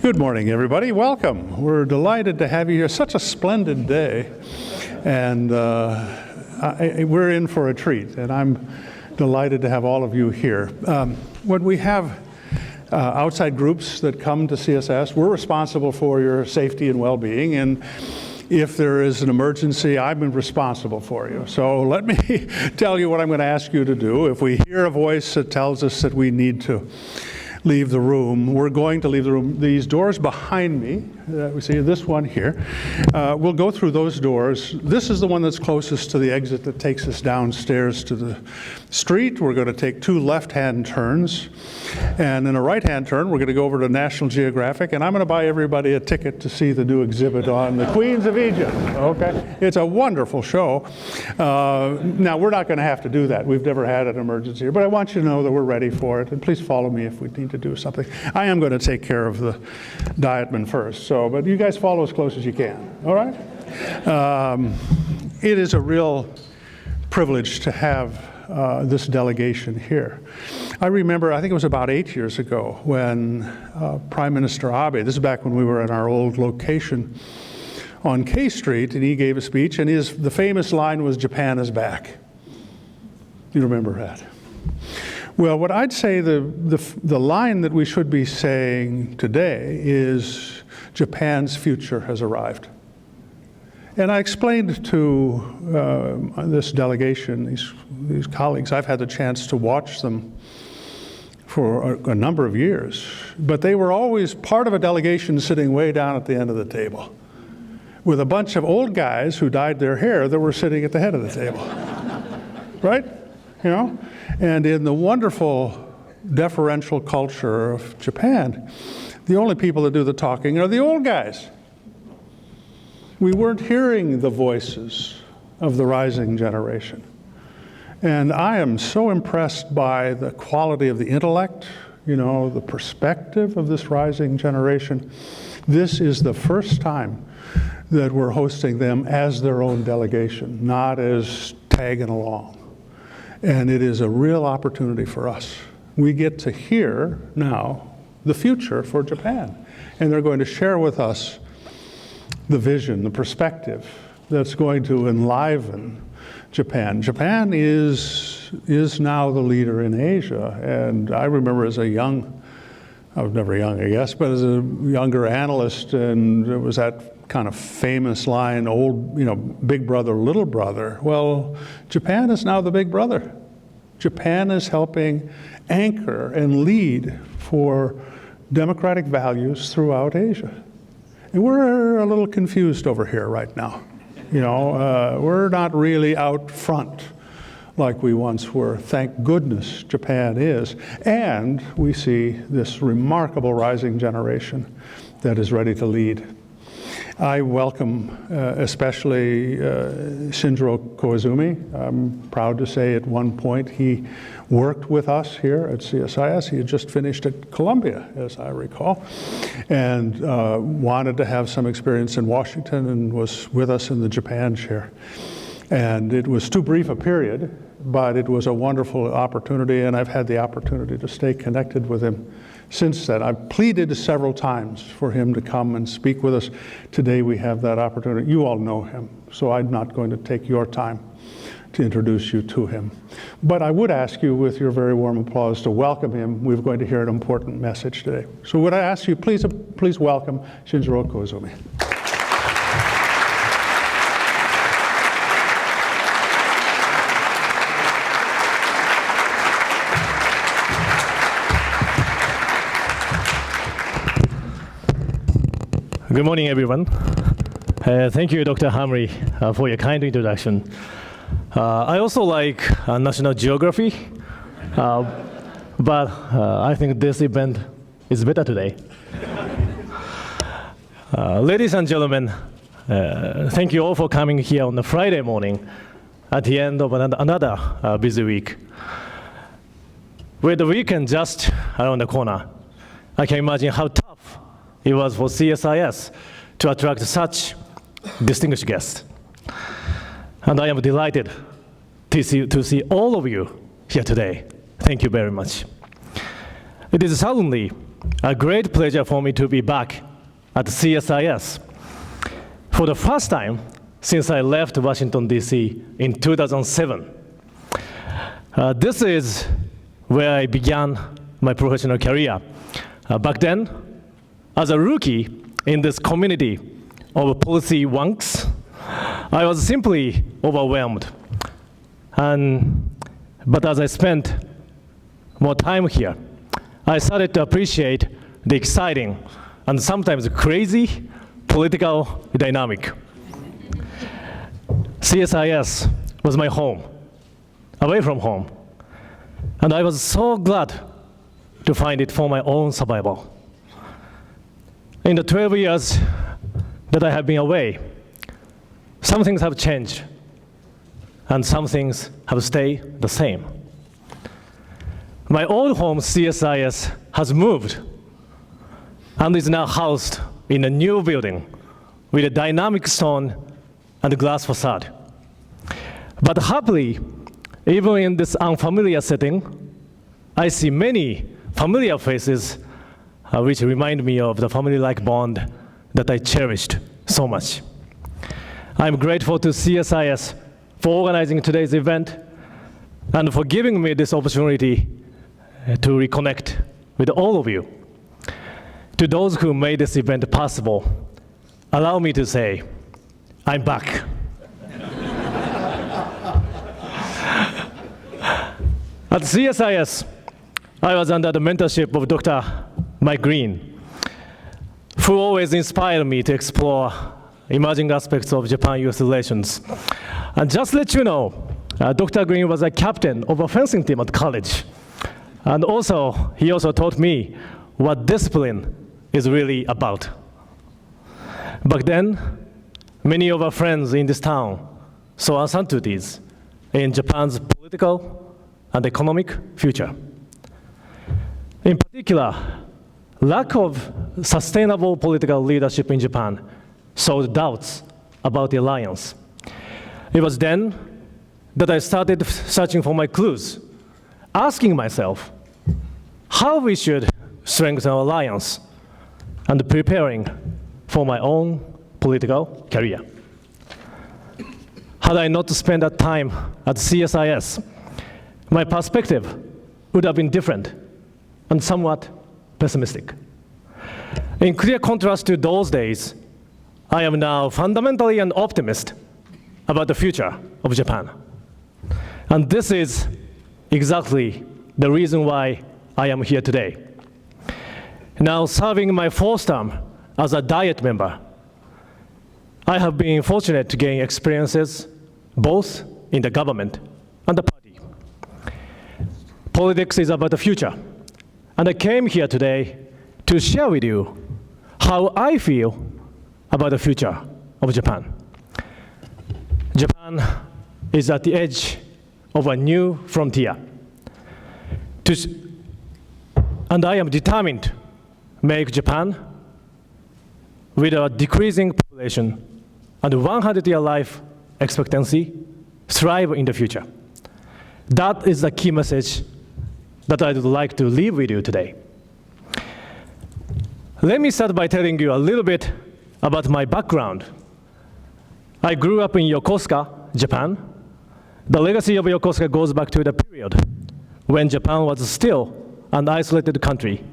Good morning, everybody. Welcome. We're delighted to have you here. Such a splendid day, and we're in for a treat, and I'm delighted to have all of you here. When we have outside groups that come to CSIS, we're responsible for your safety and well-being, and if there is an emergency, I'm responsible for you. So let me tell you what I'm going to ask you to do. If we hear a voice that tells us that we need to leave the room, we're going to leave the room. These doors behind me, we see this one here, we'll go through those doors. This is the one that's closest to the exit that takes us downstairs to the street. We're going to take two left-hand turns, and in a right-hand turn, we're going to go over to National Geographic, and I'm going to buy everybody a ticket to see the new exhibit on the Queens of Egypt, okay? It's a wonderful show. Now, we're not going to have to do that. We've never had an emergency here, but I want you to know that we're ready for it, and please follow me if we need to do something. I am going to take care of the dietman first, but you guys follow as close as you can, all right? It is a real privilege to have this delegation here. I remember, I think it was about 8 years ago, when Prime Minister Abe, this is back when we were in our old location on K Street, and he gave a speech, and the famous line was, "Japan is back." You remember that? Well, what I'd say the line that we should be saying today is, Japan's future has arrived. And I explained to this delegation, these colleagues, I've had the chance to watch them for a number of years, but they were always part of a delegation sitting way down at the end of the table with a bunch of old guys who dyed their hair that were sitting at the head of the table, right? You know? And in the wonderful deferential culture of Japan, the only people that do the talking are the old guys. We weren't hearing the voices of the rising generation. And I am so impressed by the quality of the intellect, the perspective of this rising generation. This is the first time that we're hosting them as their own delegation, not as tagging along. And it is a real opportunity for us. We get to hear now the future for Japan. And they're going to share with us the vision, the perspective that's going to enliven Japan. Japan is now the leader in Asia. And I remember as I was never young, I guess, but as a younger analyst, and it was that kind of famous line, big brother, little brother. Well, Japan is now the big brother. Japan is helping anchor and lead for democratic values throughout Asia. And we're a little confused over here right now. We're not really out front like we once were. Thank goodness Japan is. And we see this remarkable rising generation that is ready to lead. I welcome especially Shinjiro Koizumi. I'm proud to say at one point he worked with us here at CSIS. He had just finished at Columbia, as I recall, and wanted to have some experience in Washington and was with us in the Japan Chair. And it was too brief a period, but it was a wonderful opportunity, and I've had the opportunity to stay connected with him since then. I've pleaded several times for him to come and speak with us. Today we have that opportunity. You all know him, so I'm not going to take your time to introduce you to him. But I would ask you, with your very warm applause, to welcome him. We're going to hear an important message today. So would I ask you, please welcome Shinjiro Koizumi. Good morning, everyone. Thank you, Dr. Hamri, for your kind introduction. I also like National Geography, but I think this event is better today. Ladies and gentlemen, thank you all for coming here on a Friday morning at the end of another busy week. With the weekend just around the corner, I can imagine how tough it was for CSIS to attract such distinguished guests. And I am delighted to see all of you here today. Thank you very much. It is certainly a great pleasure for me to be back at CSIS for the first time since I left Washington, D.C. in 2007. This is where I began my professional career. Back then, as a rookie in this community of policy wonks, I was simply overwhelmed. But as I spent more time here, I started to appreciate the exciting and sometimes crazy political dynamic. CSIS was my home, away from home, and I was so glad to find it for my own survival. In the 12 years that I have been away, some things have changed, and some things have stayed the same. My old home, CSIS, has moved and is now housed in a new building with a dynamic stone and glass facade. But happily, even in this unfamiliar setting, I see many familiar faces which remind me of the family-like bond that I cherished so much. I'm grateful to CSIS for organizing today's event and for giving me this opportunity to reconnect with all of you. To those who made this event possible, allow me to say, I'm back. At CSIS, I was under the mentorship of Dr. Mike Green, who always inspired me to explore emerging aspects of Japan-US relations. And just to let you know, Dr. Green was a captain of a fencing team at college. And he also taught me what discipline is really about. Back then, many of our friends in this town saw uncertainties in Japan's political and economic future. In particular, lack of sustainable political leadership in Japan sowed doubts about the alliance. It was then that I started searching for my clues, asking myself how we should strengthen our alliance and preparing for my own political career. Had I not spent that time at CSIS, my perspective would have been different and somewhat pessimistic. In clear contrast to those days, I am now fundamentally an optimist about the future of Japan. And this is exactly the reason why I am here today. Now serving my fourth term as a Diet member, I have been fortunate to gain experiences both in the government and the party. Politics is about the future, and I came here today to share with you how I feel about the future of Japan. Japan is at the edge of a new frontier. And I am determined to make Japan, with a decreasing population and 100-year life expectancy, thrive in the future. That is the key message that I would like to leave with you today. Let me start by telling you a little bit about my background. I grew up in Yokosuka, Japan. The legacy of Yokosuka goes back to the period when Japan was still an isolated country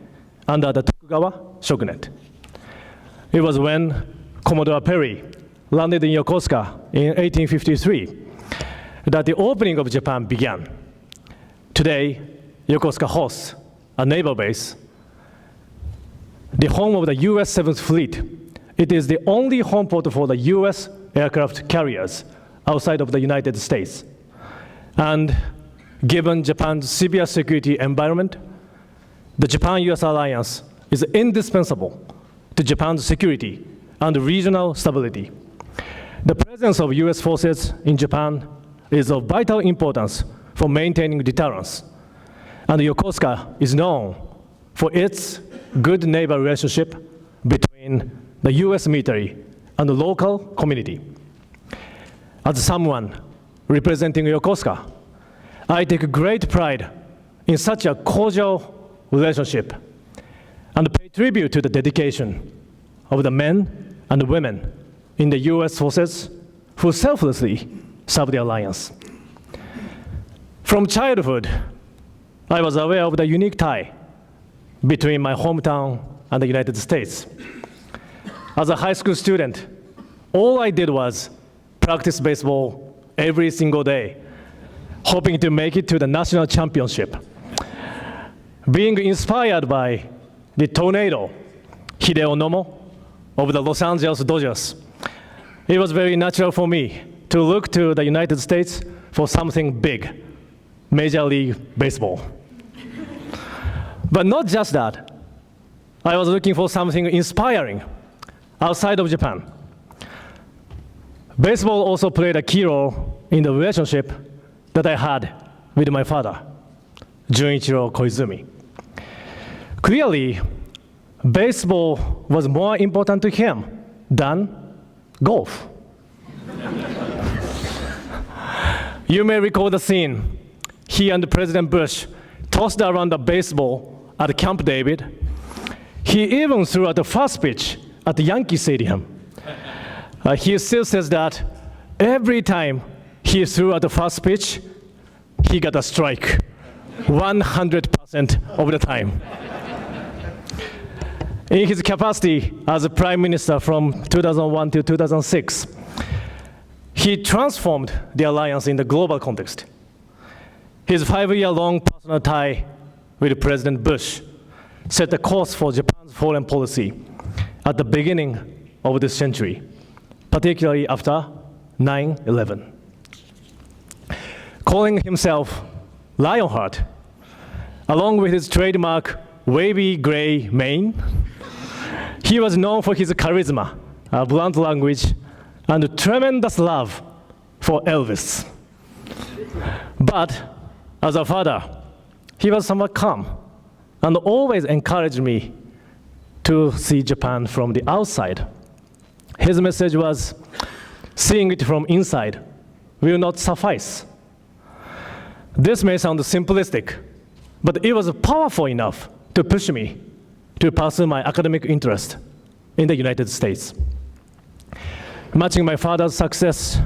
under the Tokugawa shogunate. It was when Commodore Perry landed in Yokosuka in 1853 that the opening of Japan began. Today, Yokosuka hosts a naval base, the home of the US 7th Fleet. It is the only home port for the US aircraft carriers outside of the United States. And given Japan's severe security environment, the Japan-US alliance is indispensable to Japan's security and regional stability. The presence of US forces in Japan is of vital importance for maintaining deterrence. And Yokosuka is known for its good neighbor relationship between the US military and the local community. As someone representing Yokosuka, I take great pride in such a cordial relationship and pay tribute to the dedication of the men and women in the US forces who selflessly serve the alliance. From childhood, I was aware of the unique tie between my hometown and the United States. As a high school student, all I did was practice baseball every single day, hoping to make it to the national championship. Being inspired by the tornado, Hideo Nomo, of the Los Angeles Dodgers, it was very natural for me to look to the United States for something big, Major League Baseball. But not just that. I was looking for something inspiring outside of Japan. Baseball also played a key role in the relationship that I had with my father, Junichiro Koizumi. Clearly, baseball was more important to him than golf. You may recall the scene. He and President Bush tossed around the baseball at Camp David. He even threw out the first pitch at the Yankee Stadium. He still says that every time he threw out the first pitch, he got a strike, 100% of the time. In his capacity as a prime minister from 2001 to 2006, he transformed the alliance in the global context. His 5-year-long personal tie with President Bush set the course for Japan's foreign policy at the beginning of this century, particularly after 9/11. Calling himself Lionheart, along with his trademark wavy gray mane, he was known for his charisma, blunt language, and tremendous love for Elvis. But as a father, he was somewhat calm and always encouraged me to see Japan from the outside. His message was, seeing it from inside will not suffice. This may sound simplistic, but it was powerful enough to push me to pursue my academic interest in the United States. Matching my father's success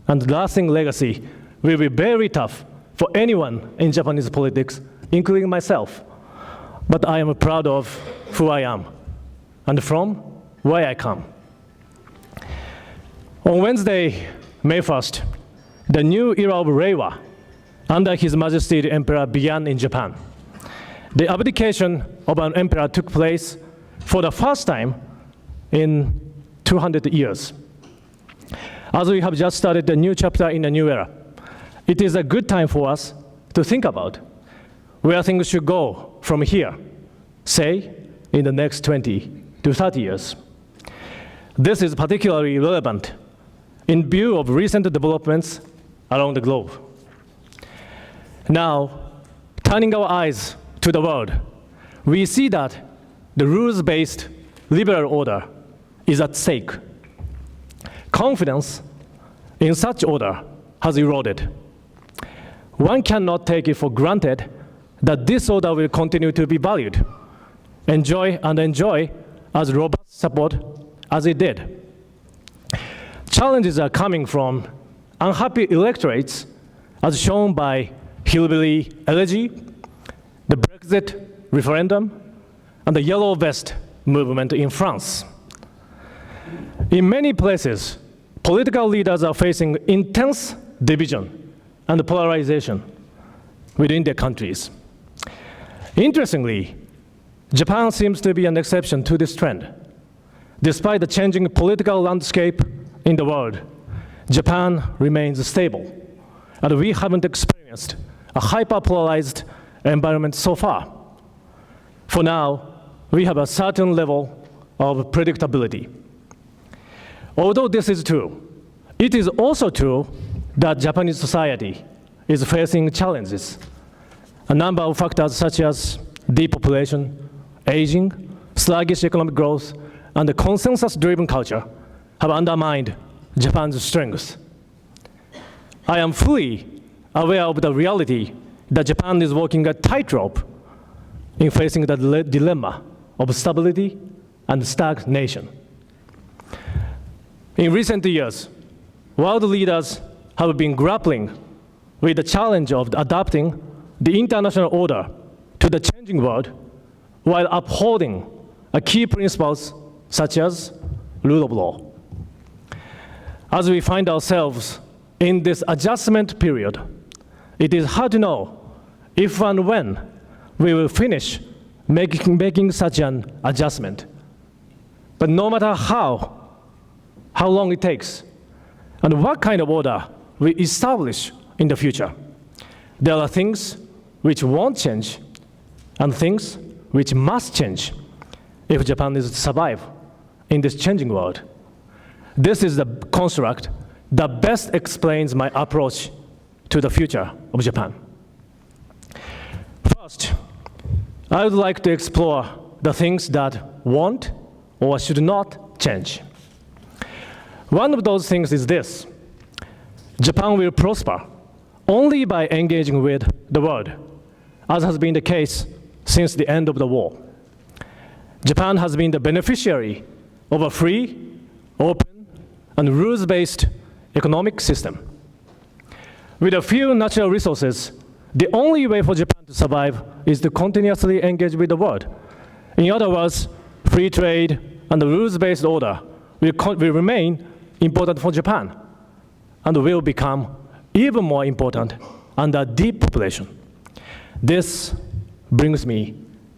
and lasting legacy will be very tough for anyone in Japanese politics, including myself. But I am proud of who I am and from where I come. On Wednesday, May 1st, the new era of Reiwa under His Majesty the Emperor began in Japan. The abdication of an emperor took place for the first time in 200 years. As we have just started a new chapter in a new era, it is a good time for us to think about where things should go from here, say, in the next 20 to 30 years. This is particularly relevant in view of recent developments around the globe. Now, turning our eyes to the world, we see that the rules-based liberal order is at stake. Confidence in such order has eroded. One cannot take it for granted that this order will continue to be valued, enjoy as robust support as it did. Challenges are coming from unhappy electorates, as shown by hillbilly elegy, the Brexit referendum, and the Yellow Vest movement in France. In many places, political leaders are facing intense division and polarization within their countries. Interestingly, Japan seems to be an exception to this trend. Despite the changing political landscape in the world, Japan remains stable, and we haven't experienced a hyper-polarized environment so far. For now, we have a certain level of predictability. Although this is true, it is also true that Japanese society is facing challenges. A number of factors such as depopulation, aging, sluggish economic growth, and the consensus-driven culture have undermined Japan's strength. I am fully aware of the reality that Japan is walking a tightrope in facing the dilemma of stability and stagnation. In recent years, world leaders have been grappling with the challenge of adapting the international order to the changing world while upholding key principles such as rule of law. As we find ourselves in this adjustment period, it is hard to know if and when we will finish making such an adjustment. But no matter how long it takes, and what kind of order we establish in the future, there are things which won't change and things which must change if Japan is to survive in this changing world. This is the construct that best explains my approach to the future of Japan. First, I would like to explore the things that won't or should not change. One of those things is this: Japan will prosper only by engaging with the world, as has been the case since the end of the war. Japan has been the beneficiary of a free, open, and rules-based economic system. With a few natural resources, the only way for Japan to survive is to continuously engage with the world. In other words, free trade and the rules-based order will remain important for Japan and will become even more important under depopulation. This brings me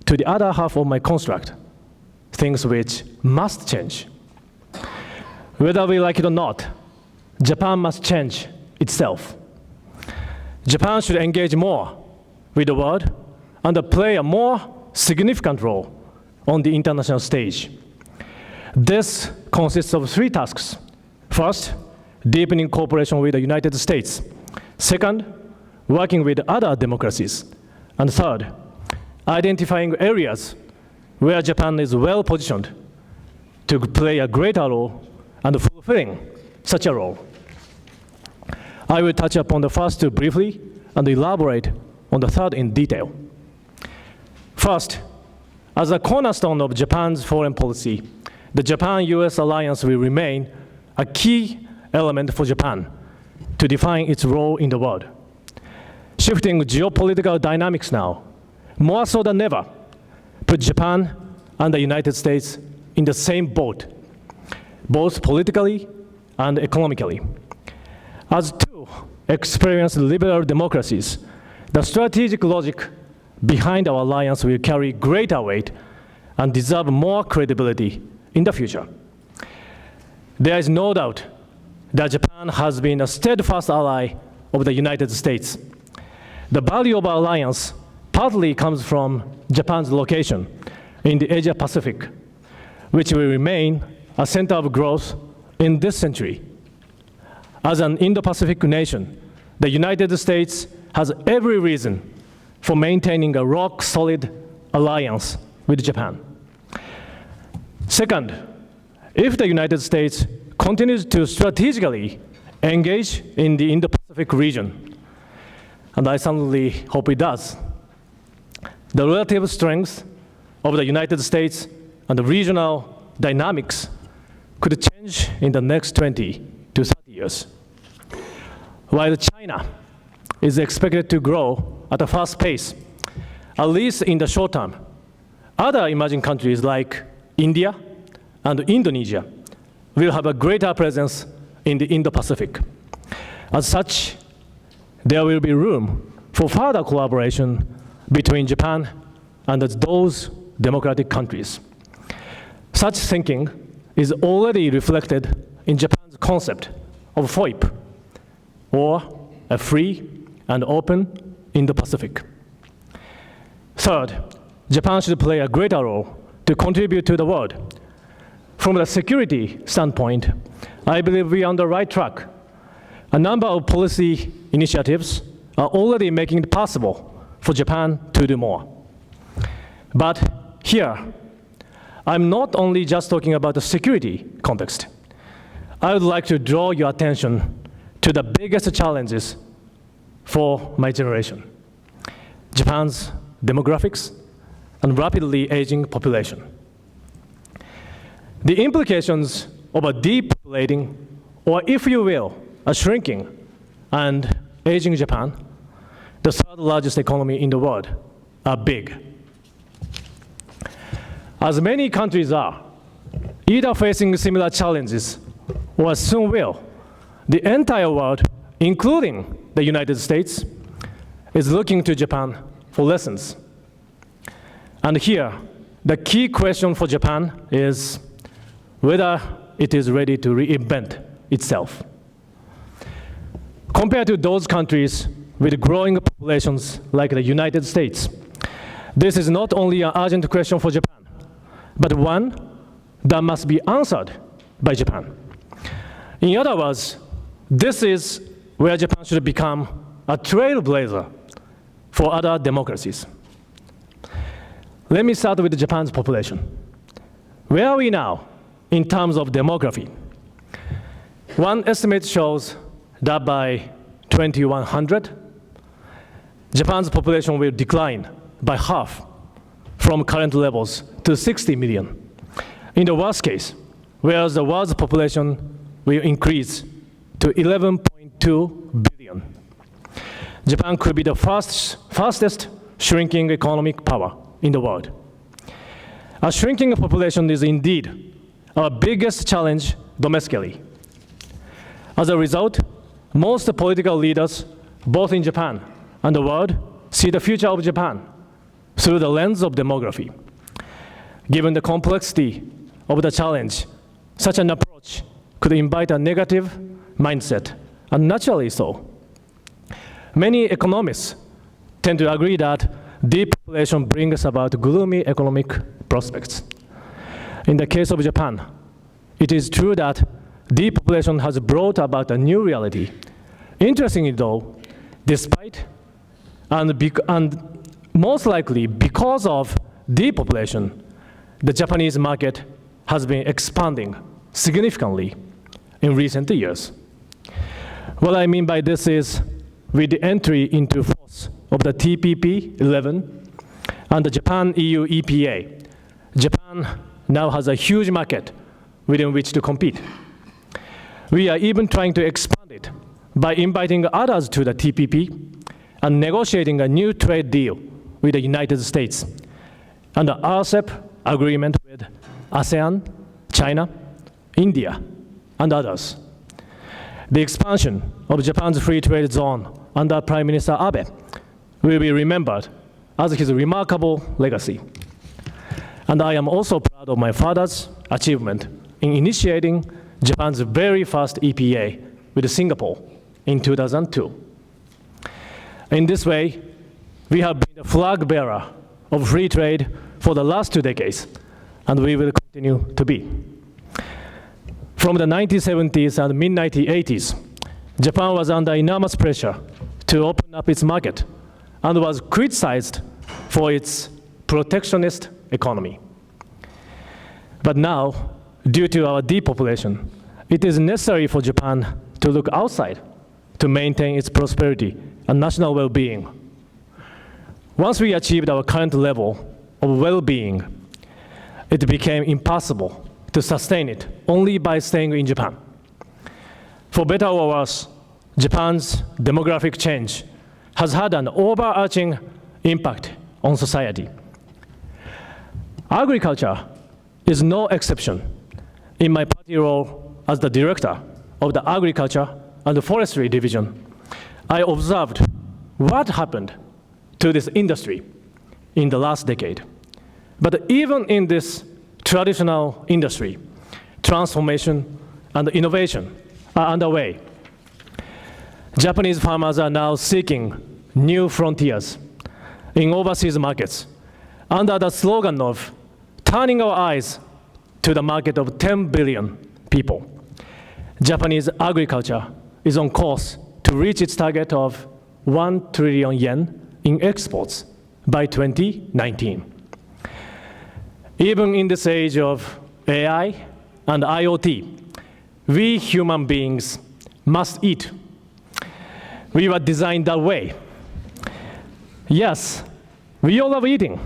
to the other half of my construct, things which must change. Whether we like it or not, Japan must change itself. Japan should engage more with the world and play a more significant role on the international stage. This consists of three tasks. First, deepening cooperation with the United States. Second, working with other democracies. And third, identifying areas where Japan is well positioned to play a greater role and fulfilling such a role. I will touch upon the first two briefly and elaborate on the third in detail. First, as a cornerstone of Japan's foreign policy, the Japan-US alliance will remain a key element for Japan to define its role in the world. Shifting geopolitical dynamics now, more so than ever, put Japan and the United States in the same boat, both politically and economically. As two experienced liberal democracies, the strategic logic behind our alliance will carry greater weight and deserve more credibility in the future. There is no doubt that Japan has been a steadfast ally of the United States. The value of our alliance partly comes from Japan's location in the Asia Pacific, which will remain a center of growth in this century. As an Indo-Pacific nation, the United States has every reason for maintaining a rock-solid alliance with Japan. Second, if the United States continues to strategically engage in the Indo-Pacific region, and I certainly hope it does, the relative strength of the United States and the regional dynamics could change in the next 20 to 30 years. While China is expected to grow at a fast pace, at least in the short term, other emerging countries like India and Indonesia will have a greater presence in the Indo-Pacific. As such, there will be room for further collaboration between Japan and those democratic countries. Such thinking is already reflected in Japan's concept of FOIP, or a free and open Indo-Pacific. Third, Japan should play a greater role to contribute to the world. From the security standpoint, I believe we are on the right track. A number of policy initiatives are already making it possible for Japan to do more. But here, I'm not only just talking about the security context. I would like to draw your attention to the biggest challenges for my generation: Japan's demographics and rapidly aging population. The implications of a depopulating, or if you will, a shrinking and aging Japan, the third largest economy in the world, are big. As many countries are, either facing similar challenges or soon will, the entire world, including the United States, is looking to Japan for lessons. And here, the key question for Japan is whether it is ready to reinvent itself. Compared to those countries with growing populations like the United States, this is not only an urgent question for Japan, but one that must be answered by Japan. In other words, this is where Japan should become a trailblazer for other democracies. Let me start with Japan's population. Where are we now in terms of demography? One estimate shows that by 2100, Japan's population will decline by half from current levels to 60 million. In the worst case, whereas the world's population will increase to 11.2 billion. Japan could be the fastest shrinking economic power in the world. A shrinking population is indeed our biggest challenge domestically. As a result, most political leaders, both in Japan and the world, see the future of Japan through the lens of demography. Given the complexity of the challenge, such an approach could invite a negative mindset, and naturally so. Many economists tend to agree that depopulation brings about gloomy economic prospects. In the case of Japan, it is true that depopulation has brought about a new reality. Interestingly though, despite and most likely because of depopulation, the Japanese market has been expanding significantly in recent years. What I mean by this is, with the entry into force of the TPP-11 and the Japan-EU EPA, Japan now has a huge market within which to compete. We are even trying to expand it by inviting others to the TPP and negotiating a new trade deal with the United States and the RCEP agreement with ASEAN, China, India, and others. The expansion of Japan's free trade zone under Prime Minister Abe will be remembered as his remarkable legacy. And I am also proud of my father's achievement in initiating Japan's very first EPA with Singapore in 2002. In this way, we have been the flag bearer of free trade for the last 2 decades, and we will continue to be. From the 1970s and mid-1980s, Japan was under enormous pressure to open up its market and was criticized for its protectionist economy. But now, due to our depopulation, it is necessary for Japan to look outside to maintain its prosperity and national well-being. Once we achieved our current level of well-being, it became impossible to sustain it only by staying in Japan. For better or worse, Japan's demographic change has had an overarching impact on society. Agriculture is no exception. In my party role as the director of the Agriculture and Forestry Division, I observed what happened to this industry in the last decade. But even in this traditional industry, transformation and innovation are underway. Japanese farmers are now seeking new frontiers in overseas markets under the slogan of turning our eyes to the market of 10 billion people. Japanese agriculture is on course to reach its target of 1 trillion yen in exports by 2019. Even in this age of AI and IoT, we human beings must eat. We were designed that way. Yes, we all love eating,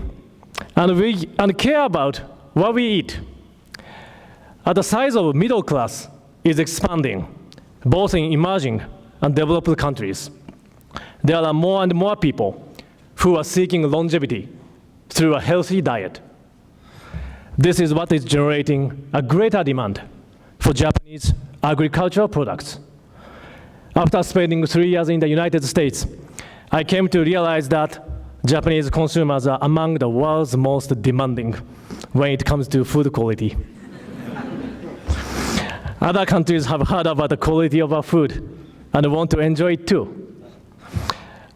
and care about what we eat. The size of middle class is expanding, both in emerging and developed countries. There are more and more people who are seeking longevity through a healthy diet. This is what is generating a greater demand for Japanese agricultural products. After spending 3 years in the United States, I came to realize that Japanese consumers are among the world's most demanding when it comes to food quality. Other countries have heard about the quality of our food and want to enjoy it too.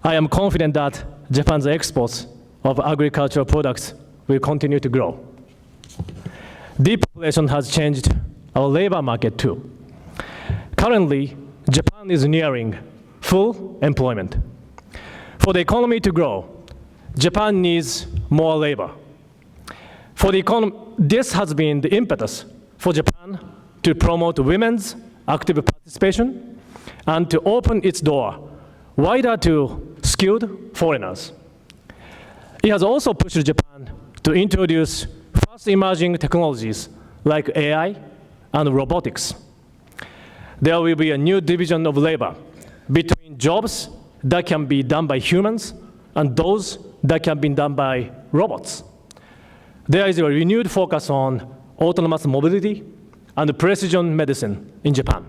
I am confident that Japan's exports of agricultural products will continue to grow. Depopulation has changed our labor market too. Currently, Japan is nearing full employment. For the economy to grow, Japan needs more labor. This has been the impetus for Japan to promote women's active participation and to open its door wider to skilled foreigners. It has also pushed Japan to introduce fast emerging technologies like AI and robotics. There will be a new division of labor between jobs that can be done by humans and those that can be done by robots. There is a renewed focus on autonomous mobility and precision medicine in Japan.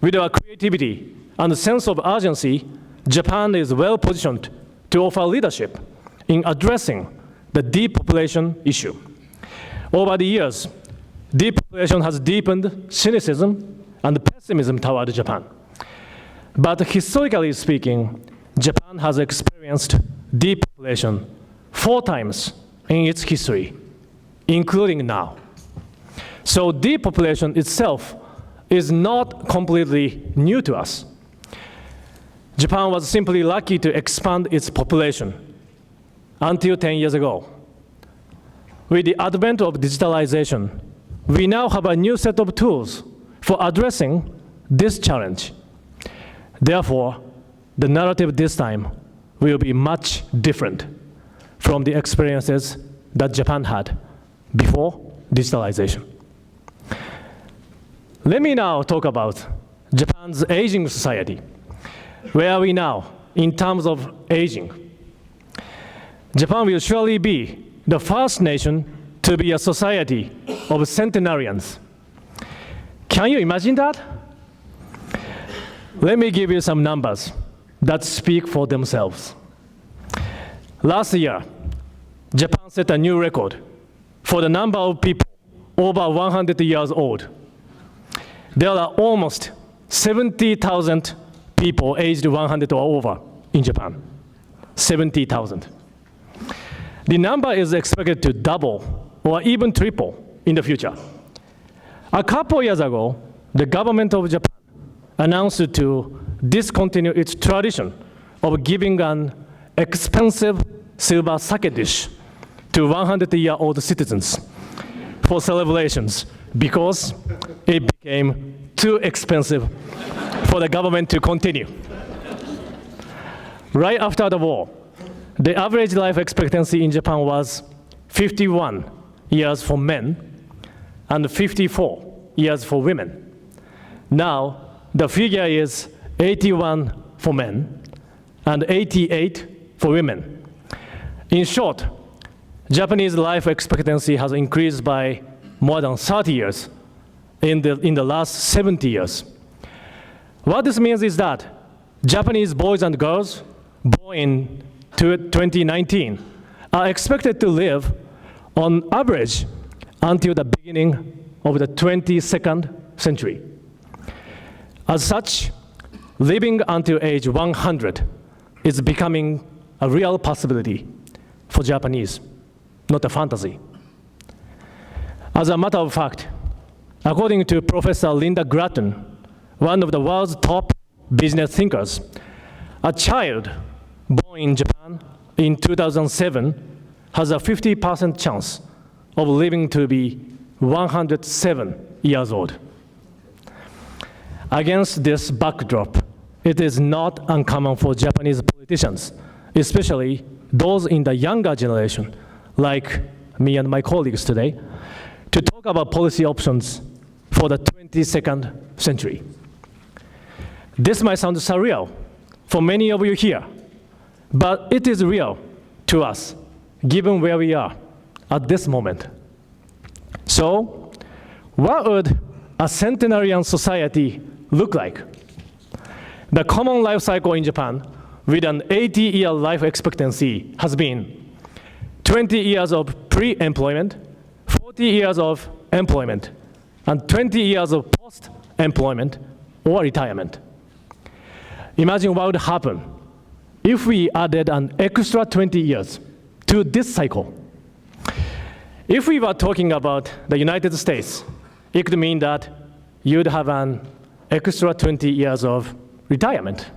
With our creativity and sense of urgency, Japan is well positioned to offer leadership in addressing the depopulation issue. Over the years, depopulation has deepened cynicism and pessimism toward Japan. But historically speaking, Japan has experienced depopulation 4 times in its history, including now. So depopulation itself is not completely new to us. Japan was simply lucky to expand its population until 10 years ago. With the advent of digitalization, we now have a new set of tools for addressing this challenge. Therefore, the narrative this time will be much different from the experiences that Japan had before digitalization. Let me now talk about Japan's aging society. Where are we now in terms of aging? Japan will surely be the first nation to be a society of centenarians. Can you imagine that? Let me give you some numbers that speak for themselves. Last year, Japan set a new record for the number of people over 100 years old. There are almost 70,000 people aged 100 or over in Japan. 70,000. The number is expected to double or even triple in the future. A couple years ago, the government of Japan announced to discontinue its tradition of giving an expensive silver sake dish to 100-year-old citizens for celebrations because it became too expensive for the government to continue. Right after the war, the average life expectancy in Japan was 51 years for men and 54 years for women. Now, the figure is 81 for men and 88 for women. In short, Japanese life expectancy has increased by more than 30 years in the last 70 years. What this means is that Japanese boys and girls born in 2019 are expected to live on average until the beginning of the 22nd century. As such, living until age 100 is becoming a real possibility for Japanese, not a fantasy. As a matter of fact, according to Professor Linda Gratton, one of the world's top business thinkers, a child born in Japan in 2007 has a 50% chance of living to be 107 years old. Against this backdrop, it is not uncommon for Japanese politicians, especially those in the younger generation, like me and my colleagues today, to talk about policy options for the 22nd century. This might sound surreal for many of you here, but it is real to us, given where we are at this moment. So, what would a centenarian society look like? The common life cycle in Japan, with an 80-year life expectancy, has been 20 years of pre-employment, 40 years of employment, and 20 years of post-employment or retirement. Imagine what would happen if we added an extra 20 years to this cycle. If we were talking about the United States, it could mean that you'd have an extra 20 years of retirement.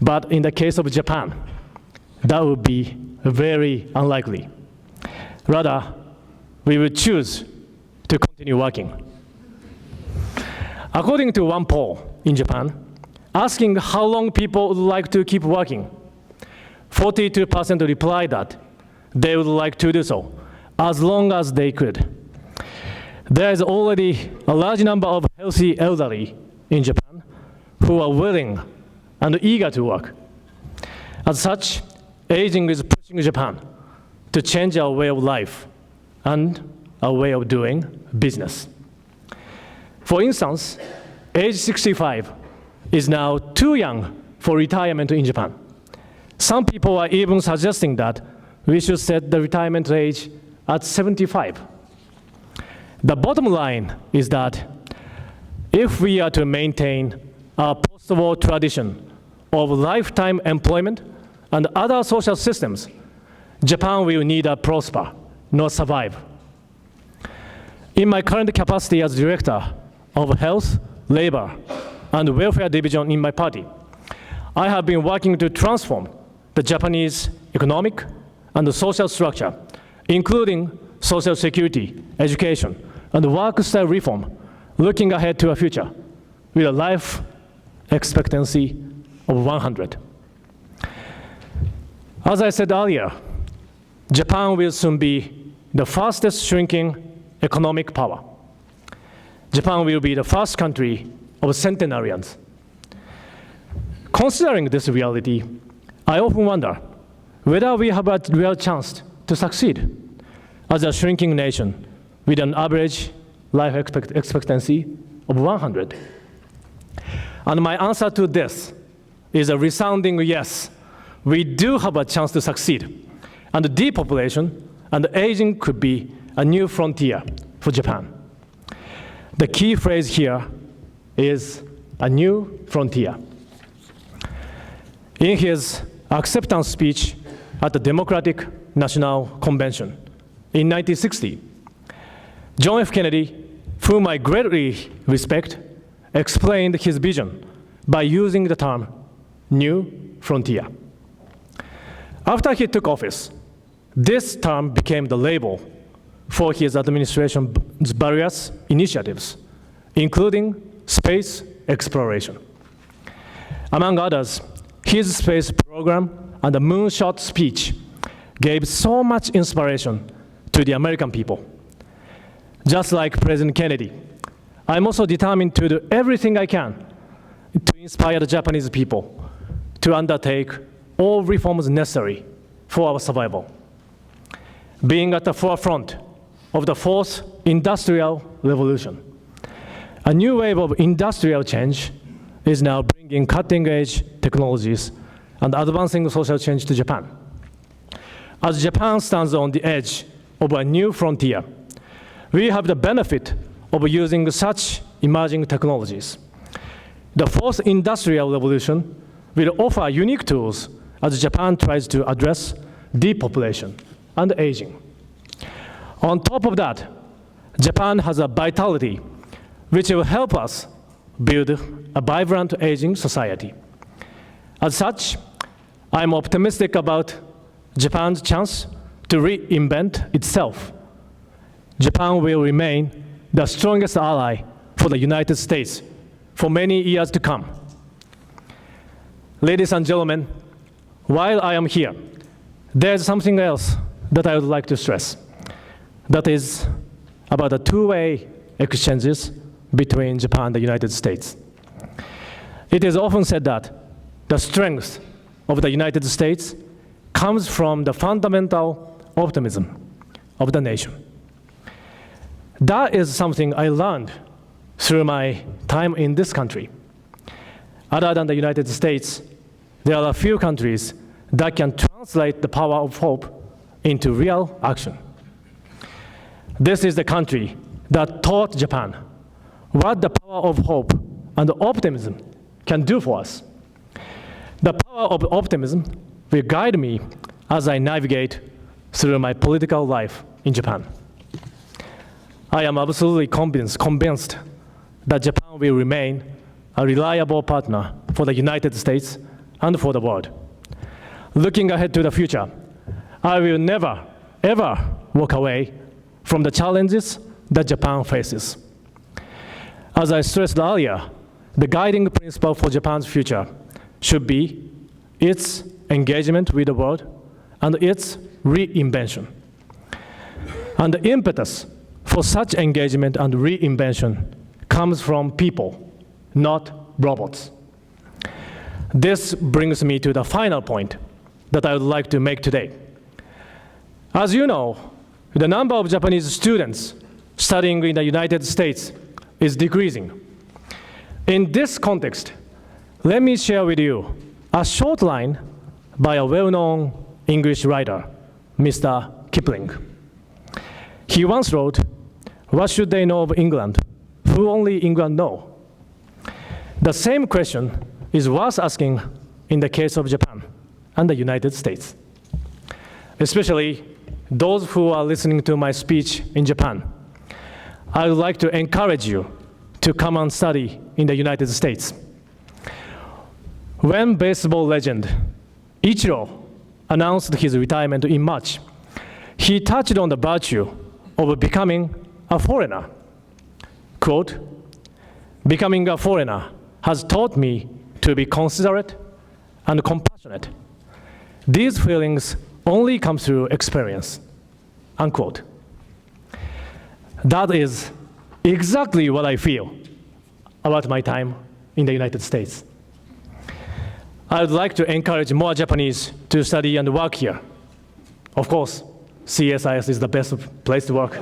But in the case of Japan, that would be very unlikely. Rather, we would choose to continue working. According to one poll in Japan, asking how long people would like to keep working, 42% replied that they would like to do so as long as they could. There is already a large number of healthy elderly in Japan who are willing and eager to work. As such, aging is pushing Japan to change our way of life and our way of doing business. For instance, age 65 is now too young for retirement in Japan. Some people are even suggesting that we should set the retirement age at 75. The bottom line is that if we are to maintain our post-war tradition of lifetime employment and other social systems, Japan will neither prosper nor survive. In my current capacity as Director of Health, Labor, and Welfare Division in my party, I have been working to transform the Japanese economic and social structure, including social security, education, and work style reform, looking ahead to a future with a life expectancy of 100. As I said earlier, Japan will soon be the fastest shrinking economic power. Japan will be the first country of centenarians. Considering this reality, I often wonder whether we have a real chance to succeed as a shrinking nation with an average life expectancy of 100. And my answer to this is a resounding yes. We do have a chance to succeed. And depopulation and aging could be a new frontier for Japan. The key phrase here is a new frontier. In his acceptance speech at the Democratic National Convention in 1960, John F. Kennedy, whom I greatly respect, explained his vision by using the term new frontier. After he took office, this term became the label for his administration's various initiatives, including space exploration. Among others, his space program and the moonshot speech gave so much inspiration to the American people. Just like President Kennedy, I'm also determined to do everything I can to inspire the Japanese people to undertake all reforms necessary for our survival. Being at the forefront of the fourth industrial revolution, a new wave of industrial change is now bringing cutting-edge technologies and advancing social change to Japan. As Japan stands on the edge of a new frontier, we have the benefit of using such emerging technologies. The fourth industrial revolution will offer unique tools as Japan tries to address depopulation and aging. On top of that, Japan has a vitality which will help us build a vibrant aging society. As such, I'm optimistic about Japan's chance to reinvent itself. Japan will remain the strongest ally for the United States for many years to come. Ladies and gentlemen, while I am here, there's something else that I would like to stress. That is about the two-way exchanges between Japan and the United States. It is often said that the strength of the United States comes from the fundamental optimism of the nation. That is something I learned through my time in this country. Other than the United States, there are a few countries that can translate the power of hope into real action. This is the country that taught Japan what the power of hope and optimism can do for us. The power of optimism will guide me as I navigate through my political life in Japan. I am absolutely convinced that Japan will remain a reliable partner for the United States and for the world. Looking ahead to the future, I will never, ever walk away from the challenges that Japan faces. As I stressed earlier, the guiding principle for Japan's future should be its engagement with the world and its reinvention. And the impetus for such engagement and reinvention comes from people, not robots. This brings me to the final point that I would like to make today. As you know, the number of Japanese students studying in the United States is decreasing. In this context, let me share with you a short line by a well-known English writer, Mr. Kipling. He once wrote, "What should they know of England, who only England know?" The same question is worth asking in the case of Japan and the United States. Especially those who are listening to my speech in Japan, I would like to encourage you to come and study in the United States. When baseball legend Ichiro announced his retirement in March, he touched on the virtue of becoming a foreigner. Quote, "Becoming a foreigner has taught me to be considerate and compassionate. These feelings only come through experience." Unquote. That is exactly what I feel about my time in the United States. I would like to encourage more Japanese to study and work here. Of course, CSIS is the best place to work.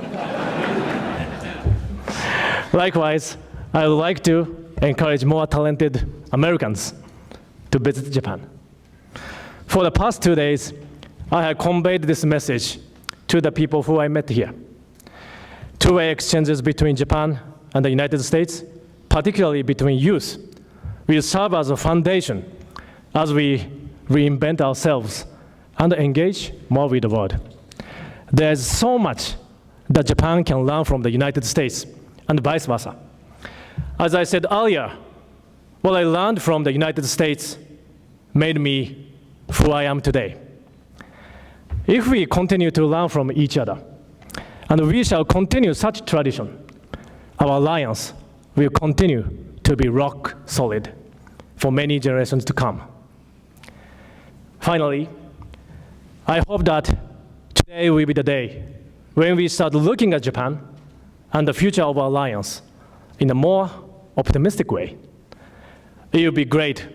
Likewise, I would like to encourage more talented Americans to visit Japan. For the past 2 days, I have conveyed this message to the people who I met here. Two-way exchanges between Japan and the United States, particularly between youth, will serve as a foundation as we reinvent ourselves and engage more with the world. There's so much that Japan can learn from the United States and vice versa. As I said earlier, what I learned from the United States made me who I am today. If we continue to learn from each other, and we shall continue such tradition, our alliance will continue to be rock solid for many generations to come. Finally, I hope that today will be the day when we start looking at Japan and the future of our alliance in a more optimistic way. It would be great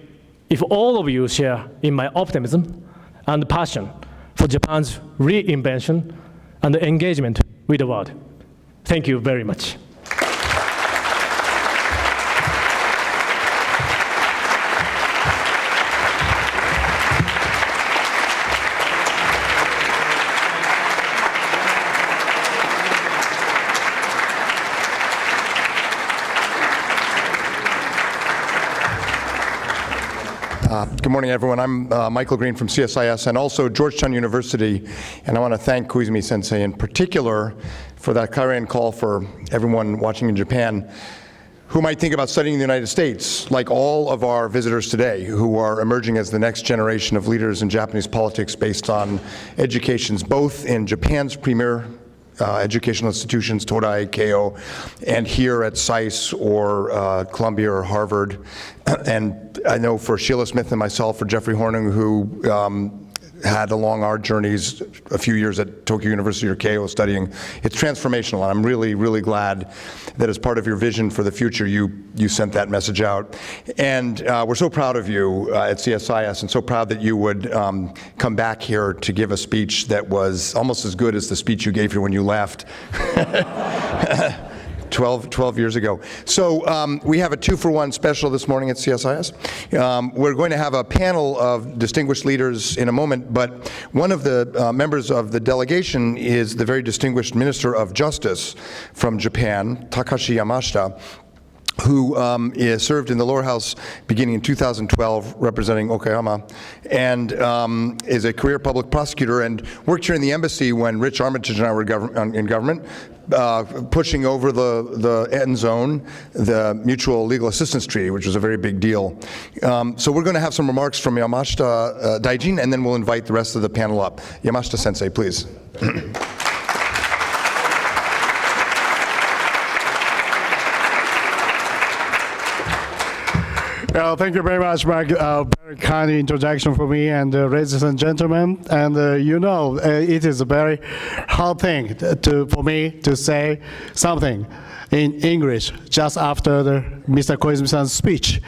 if all of you share in my optimism and passion for Japan's reinvention and engagement with the world. Thank you very much. Good morning, everyone. I'm Michael Green from CSIS and also Georgetown University, and I want to thank Koizumi Sensei in particular for that clarion call for everyone watching in Japan who might think about studying in the United States, like all of our visitors today who are emerging as the next generation of leaders in Japanese politics based on educations both in Japan's premier educational institutions, Todai, Keio, and here at CSIS or Columbia or Harvard. And I know for Sheila Smith and myself, for Jeffrey Horning, who had along our journeys, a few years at Tokyo University or Keio studying. It's transformational, and I'm really, really glad that as part of your vision for the future, you sent that message out. And we're so proud of you at CSIS, and so proud that you would come back here to give a speech that was almost as good as the speech you gave here when you left. 12 years ago. So we have a 2-for-1 special this morning at CSIS. We're going to have a panel of distinguished leaders in a moment, but one of the members of the delegation is the very distinguished Minister of Justice from Japan, Takashi Yamashita, who served in the lower house beginning in 2012, representing Okayama, and is a career public prosecutor and worked here in the embassy when Rich Armitage and I were in government, pushing over the end zone, the Mutual Legal Assistance Treaty, which was a very big deal. So we're going to have some remarks from Yamashita Daijin, and then we'll invite the rest of the panel up. Yamashita Sensei, please. Thank you very much, Mike. Very kind introduction for me, and ladies and gentlemen. And it is a very hard thing for me to say something in English just after Mr. Koizumi-san's speech,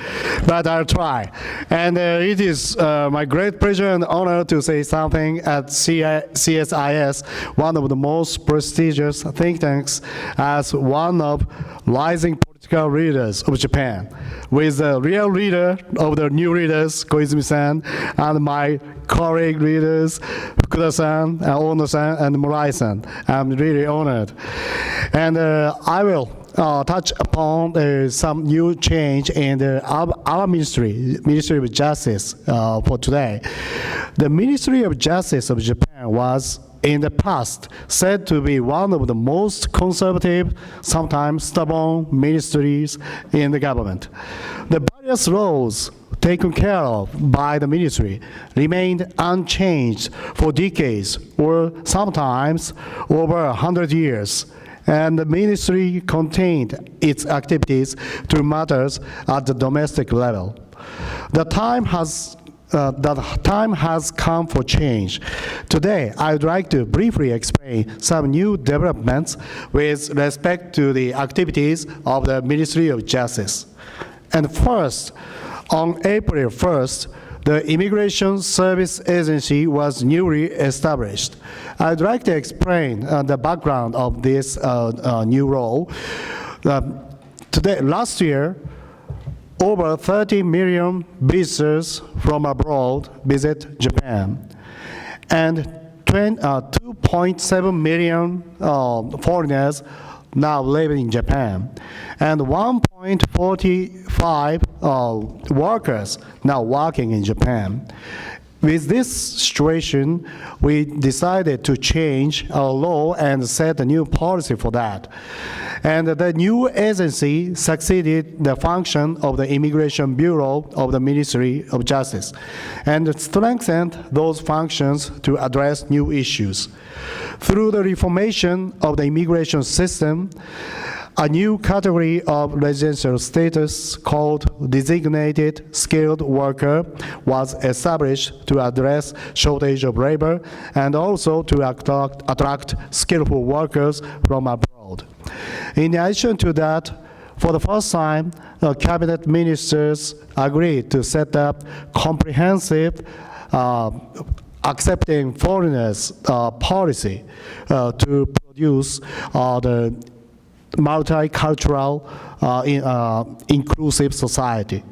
but I'll try. And it is my great pleasure and honor to say something at CSIS, one of the most prestigious think tanks, as one of rising political leaders of Japan, with the real leader of the new leaders, Koizumi-san, and my colleague leaders, Fukuda-san, Ono-san, and Murai-san. I'm really honored. And I will touch upon some new change in our Ministry of Justice for today. The Ministry of Justice of Japan was in the past said to be one of the most conservative, sometimes stubborn ministries in the government. The various roles taken care of by the ministry remained unchanged for decades or sometimes over 100 years. And the ministry contained its activities to matters at the domestic level. The time has come for change. Today, I would like to briefly explain some new developments with respect to the activities of the Ministry of Justice. And first, on April 1st, the Immigration Service Agency was newly established. I'd like to explain the background of this new role. Last year, over 30 million visitors from abroad visit Japan, and 2.7 million foreigners now live in Japan, and 1.45 workers now working in Japan. With this situation, we decided to change our law and set a new policy for that. And the new agency succeeded the function of the Immigration Bureau of the Ministry of Justice and strengthened those functions to address new issues. Through the reformation of the immigration system, a new category of residential status called designated skilled worker was established to address shortage of labor and also to attract skillful workers from abroad. In addition to that, for the first time, cabinet ministers agreed to set up comprehensive accepting foreigners policy to produce the multicultural, inclusive society.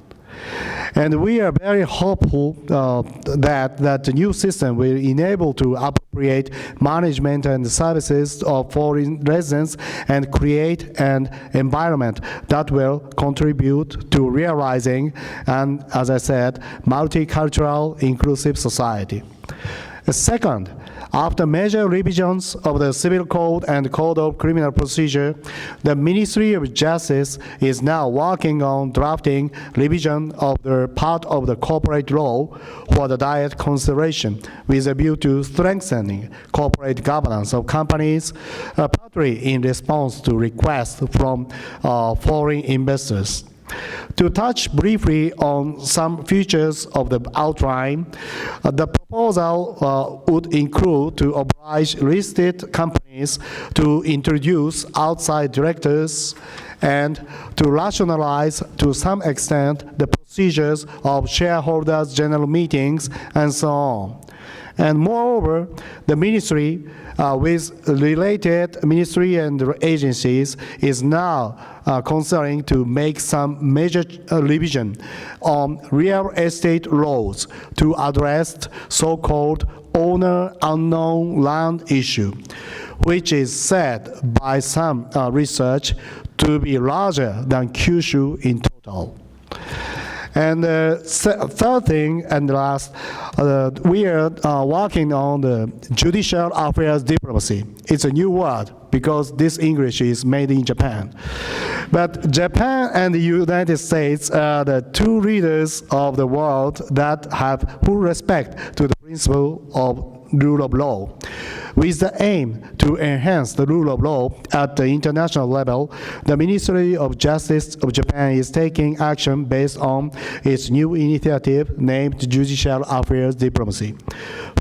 And we are very hopeful that the new system will enable to appropriate management and services of foreign residents and create an environment that will contribute to realizing, and as I said, multicultural, inclusive society. Second, after major revisions of the Civil Code and Code of Criminal Procedure, the Ministry of Justice is now working on drafting revision of the part of the corporate law for the direct consideration with a view to strengthening corporate governance of companies, partly in response to requests from foreign investors. To touch briefly on some features of the outline, the proposal would include to oblige listed companies to introduce outside directors and to rationalize to some extent the procedures of shareholders' general meetings and so on. And moreover, the ministry with related ministry and agencies is now considering to make some major revision on real estate laws to address so-called owner unknown land issue, which is said by some research to be larger than Kyushu in total. And third thing and last, we are working on the judicial affairs diplomacy. It's a new word because this English is made in Japan. But Japan and the United States are the two leaders of the world that have full respect to the principle of rule of law. With the aim to enhance the rule of law at the international level, the Ministry of Justice of Japan is taking action based on its new initiative named Judicial Affairs Diplomacy.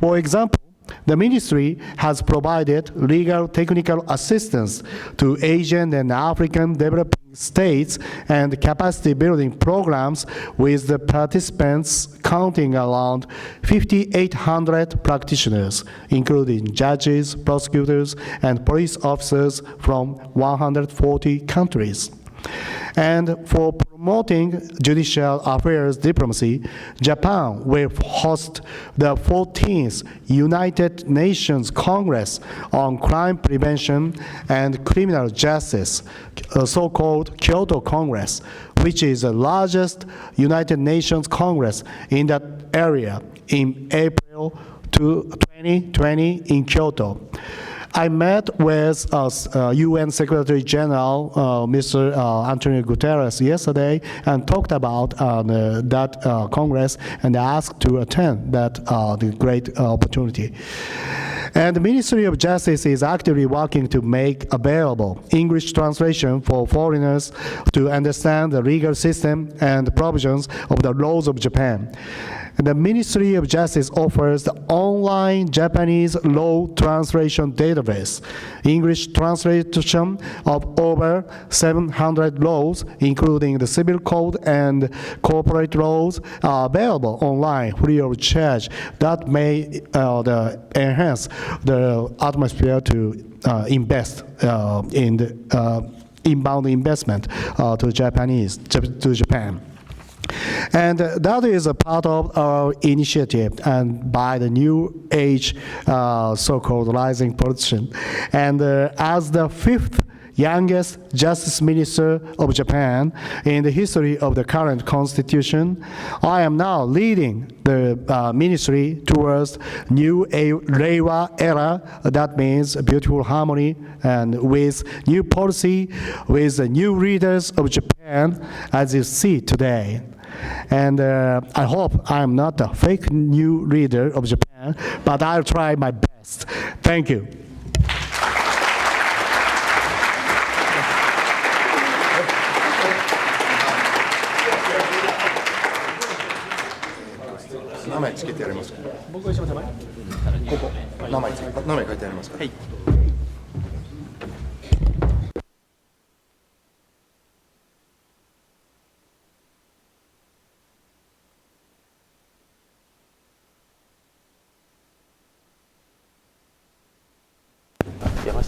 For example, the ministry has provided legal technical assistance to Asian and African developing states and capacity building programs with the participants counting around 5,800 practitioners, including judges, prosecutors, and police officers from 140 countries. And for promoting judicial affairs diplomacy, Japan will host the 14th United Nations Congress on Crime Prevention and Criminal Justice, so-called Kyoto Congress, which is the largest United Nations Congress in that area in April 2020 in Kyoto. I met with UN Secretary General, Mr. Antonio Guterres yesterday and talked about that Congress and asked to attend that the great opportunity. And the Ministry of Justice is actively working to make available English translation for foreigners to understand the legal system and the provisions of the laws of Japan. The Ministry of Justice offers the online Japanese law translation database, English translation of over 700 laws, including the civil code and corporate laws, are available online free of charge. That may enhance the atmosphere to invest in the inbound investment to Japan. And that is a part of our initiative and by the new age so-called rising politician. And as the fifth youngest Justice Minister of Japan in the history of the current constitution, I am now leading the ministry towards new Reiwa era. That means beautiful harmony and with new policy, with the new leaders of Japan as you see today. And I hope I am not a fake new leader of Japan, but I'll try my best. Thank you. 名前つけてありますか。僕は一番手前。ここ名前書いてありますか。はい。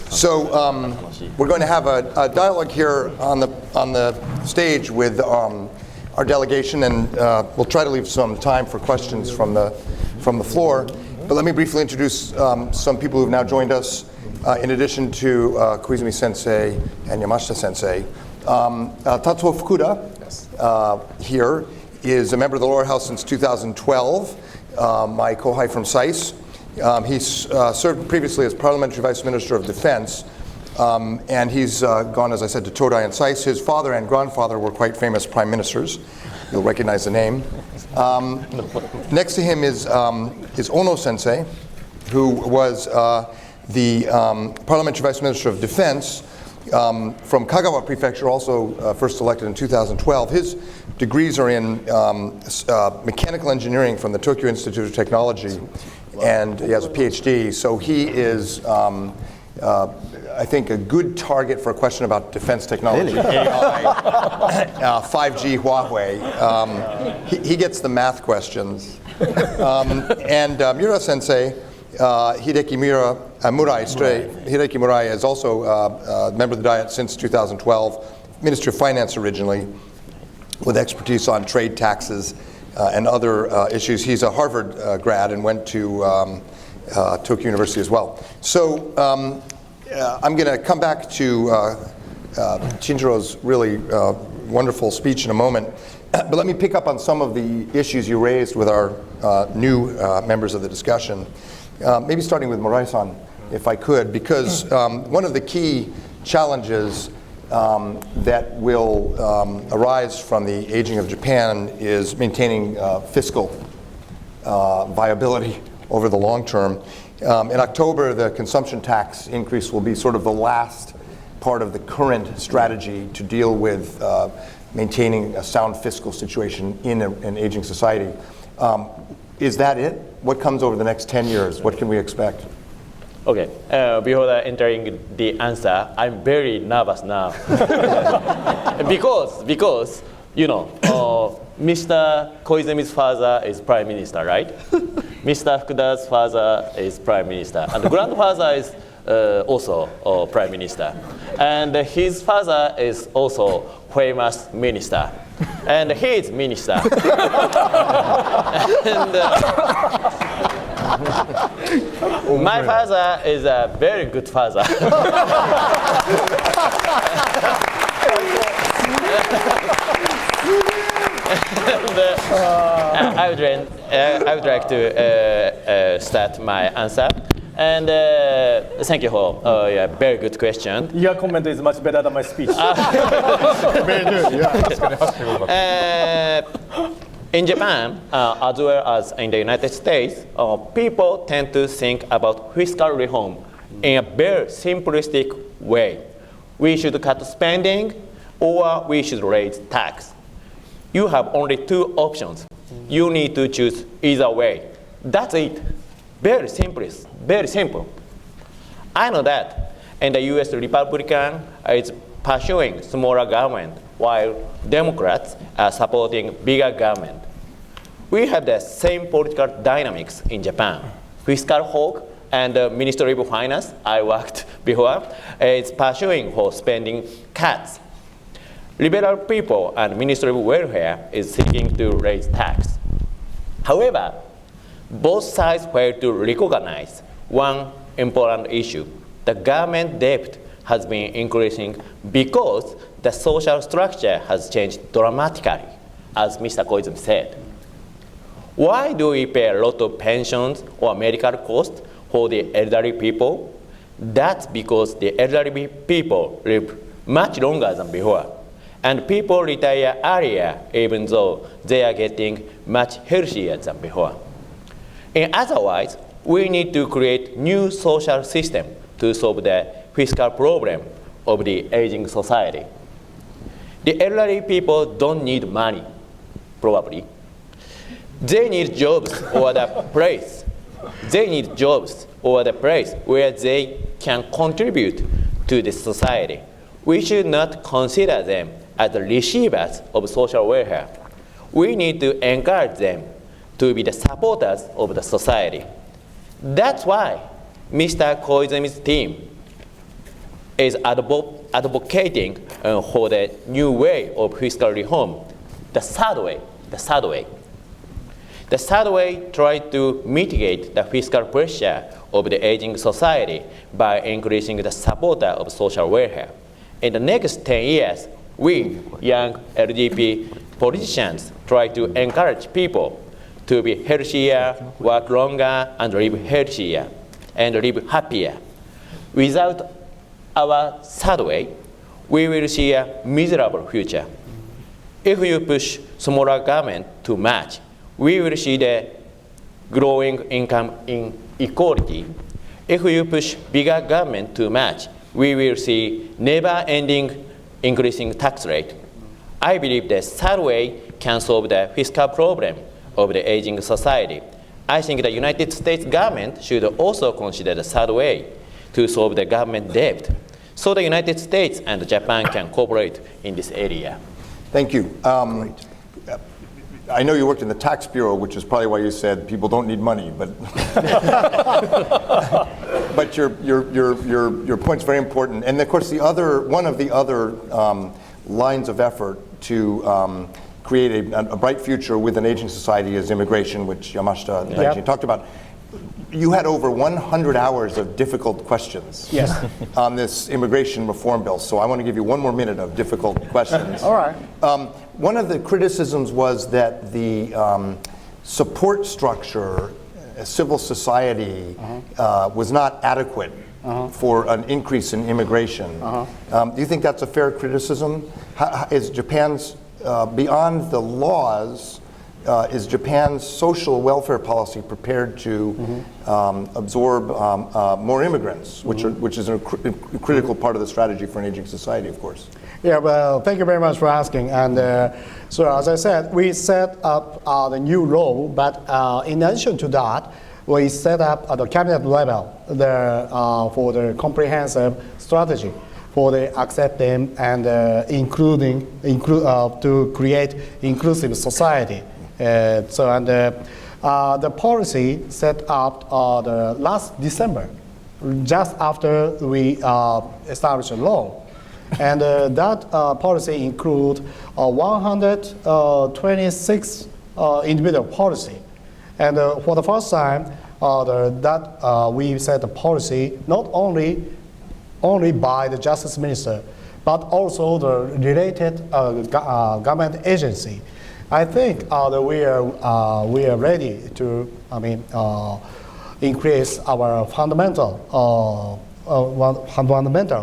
So we're going to have a dialogue here on the stage with our delegation, and we'll try to leave some time for questions from the floor. But let me briefly introduce some people who have now joined us. In addition to Koizumi Sensei and Yamashita Sensei, Tatsuo Fukuda here is a member of the lower house since 2012. My kohai from CSIS. He's served previously as Parliamentary Vice Minister of Defense, and he's gone, as I said, to Todai and CSIS. His father and grandfather were quite famous prime ministers. You'll recognize the name. Next to him is Ono Sensei, who was the Parliamentary Vice Minister of Defense from Kagawa Prefecture, also first elected in 2012. His degrees are in mechanical engineering from the Tokyo Institute of Technology, and he has a PhD. So he is, I think, a good target for a question about defense technology, AI, 5G, Huawei. He gets the math questions. And Miura-sensei, Hideki Murai is also a member of the Diet since 2012, Minister of Finance originally, with expertise on trade taxes and other issues. He's a Harvard grad and went to Tokyo University as well. So I'm going to come back to Shinjiro's really wonderful speech in a moment. But let me pick up on some of the issues you raised with our new members of the discussion. Maybe starting with Murai-san, if I could, because one of the key challenges that will arise from the aging of Japan is maintaining fiscal viability over the long term. In October, the consumption tax increase will be sort of the last part of the current strategy to deal with maintaining a sound fiscal situation in an aging society. Is that it? What comes over the next 10 years? What can we expect? Okay, before entering the answer, I'm very nervous now. because, you know, Mr. Koizumi's father is Prime Minister, right? Mr. Fukuda's father is Prime Minister, and the grandfather is also Prime Minister. And his father is also famous minister. And he is minister. And, my father is a very good father. I would like to start my answer. And thank you for a very good question. Your comment is much better than my speech. In Japan, as well as in the United States, people tend to think about fiscal reform in a very simplistic way. We should cut spending, or we should raise tax. You have only two options. You need to choose either way. That's it. Very simple. Very simple. I know that. And the US Republican is pursuing smaller government, while Democrats are supporting bigger government. We have the same political dynamics in Japan. Fiscal hawk and the Ministry of Finance, I worked before, is pursuing for spending cuts. Liberal people and Ministry of Welfare is seeking to raise tax. However, both sides fail to recognize one important issue. The government debt has been increasing because the social structure has changed dramatically, as Mr. Koizumi said. Why do we pay a lot of pensions or medical costs for the elderly people? That's because the elderly people live much longer than before. And people retire earlier, even though they are getting much healthier than before. In other words, we need to create new social system to solve the fiscal problem of the aging society. The elderly people don't need money, probably. They need jobs or the place. They need jobs or the place where they can contribute to the society. We should not consider them as the receivers of social welfare. We need to encourage them to be the supporters of the society. That's why Mr. Koizumi's team is advocating for the new way of fiscal reform, the third way. The third way tries to mitigate the fiscal pressure of the aging society by increasing the supporter of social welfare. In the next 10 years, we, young LDP politicians, try to encourage people to be healthier, work longer, and live healthier, and live happier. Without our third way, we will see a miserable future. If you push smaller government too much, we will see the growing income inequality. If you push bigger government too much, we will see never-ending increasing tax rate. I believe the third way can solve the fiscal problem of the aging society. I think the United States government should also consider the third way to solve the government debt. So the United States and Japan can cooperate in this area. Thank you. I know you worked in the tax bureau, which is probably why you said people don't need money, but but your point's very important. And of course, one of the other lines of effort to create a bright future with an aging society is immigration, which Yamashita Daijin talked about. You had over 100 hours of difficult questions on this immigration reform bill, so I want to give you one more minute of difficult questions. All right. One of the criticisms was that the support structure, civil society, was not adequate for an increase in immigration. Do you think that's a fair criticism? Is Japan's, beyond the laws, is Japan's social welfare policy prepared to absorb more immigrants, which is a critical part of the strategy for an aging society, of course? Yeah, well, thank you very much for asking. And so, as I said, we set up the new law, but in addition to that, we set up at the cabinet level for the comprehensive strategy for the accept them and to create inclusive society. The policy set up the last December, just after we established a law. And that policy includes 126 individual policy. And for the first time, we set the policy not only by the Justice Minister, but also the related government agency. I think that we are ready to, increase our fundamental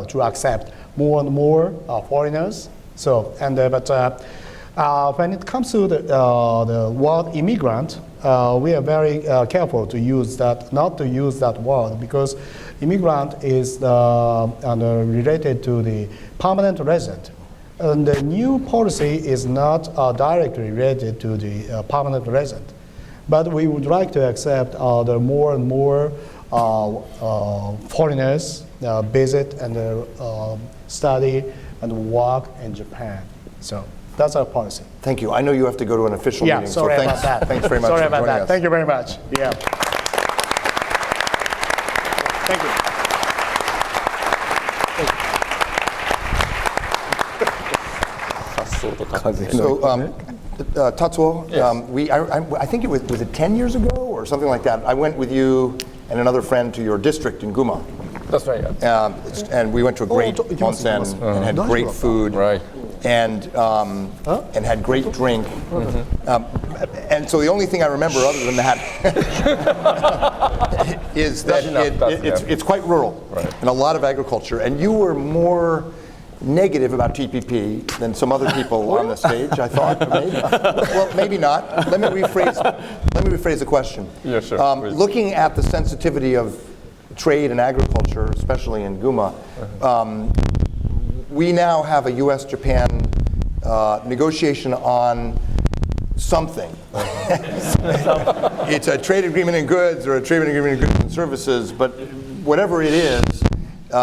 to accept more and more foreigners. So, when it comes to the word immigrant, we are very careful to use that, not to use that word, because immigrant is related to the permanent resident. And the new policy is not directly related to the permanent resident. But we would like to accept the more and more foreigners visit and study and work in Japan. So that's our policy. Thank you. I know you have to go to an official meeting, sorry so about that. Thanks very much sorry for about joining that. us. Thank you very much. Yeah. Thank you. So, Tatsuo, I think was it 10 years ago or something like that? I went with you and another friend to your district in Guma. That's right, yeah. And we went to a great onsen and had great food. Right. And had great drink. And so the only thing I remember other than that is that it's quite rural and a lot of agriculture. And you were more negative about TPP than some other people on the stage, I thought. Maybe. Well, maybe not. Let me rephrase the question. Yeah, sure. Looking at the sensitivity of trade and agriculture, especially in Guma, we now have a U.S.-Japan negotiation on something. It's a trade agreement in goods or a trade agreement in goods and services, but whatever it is,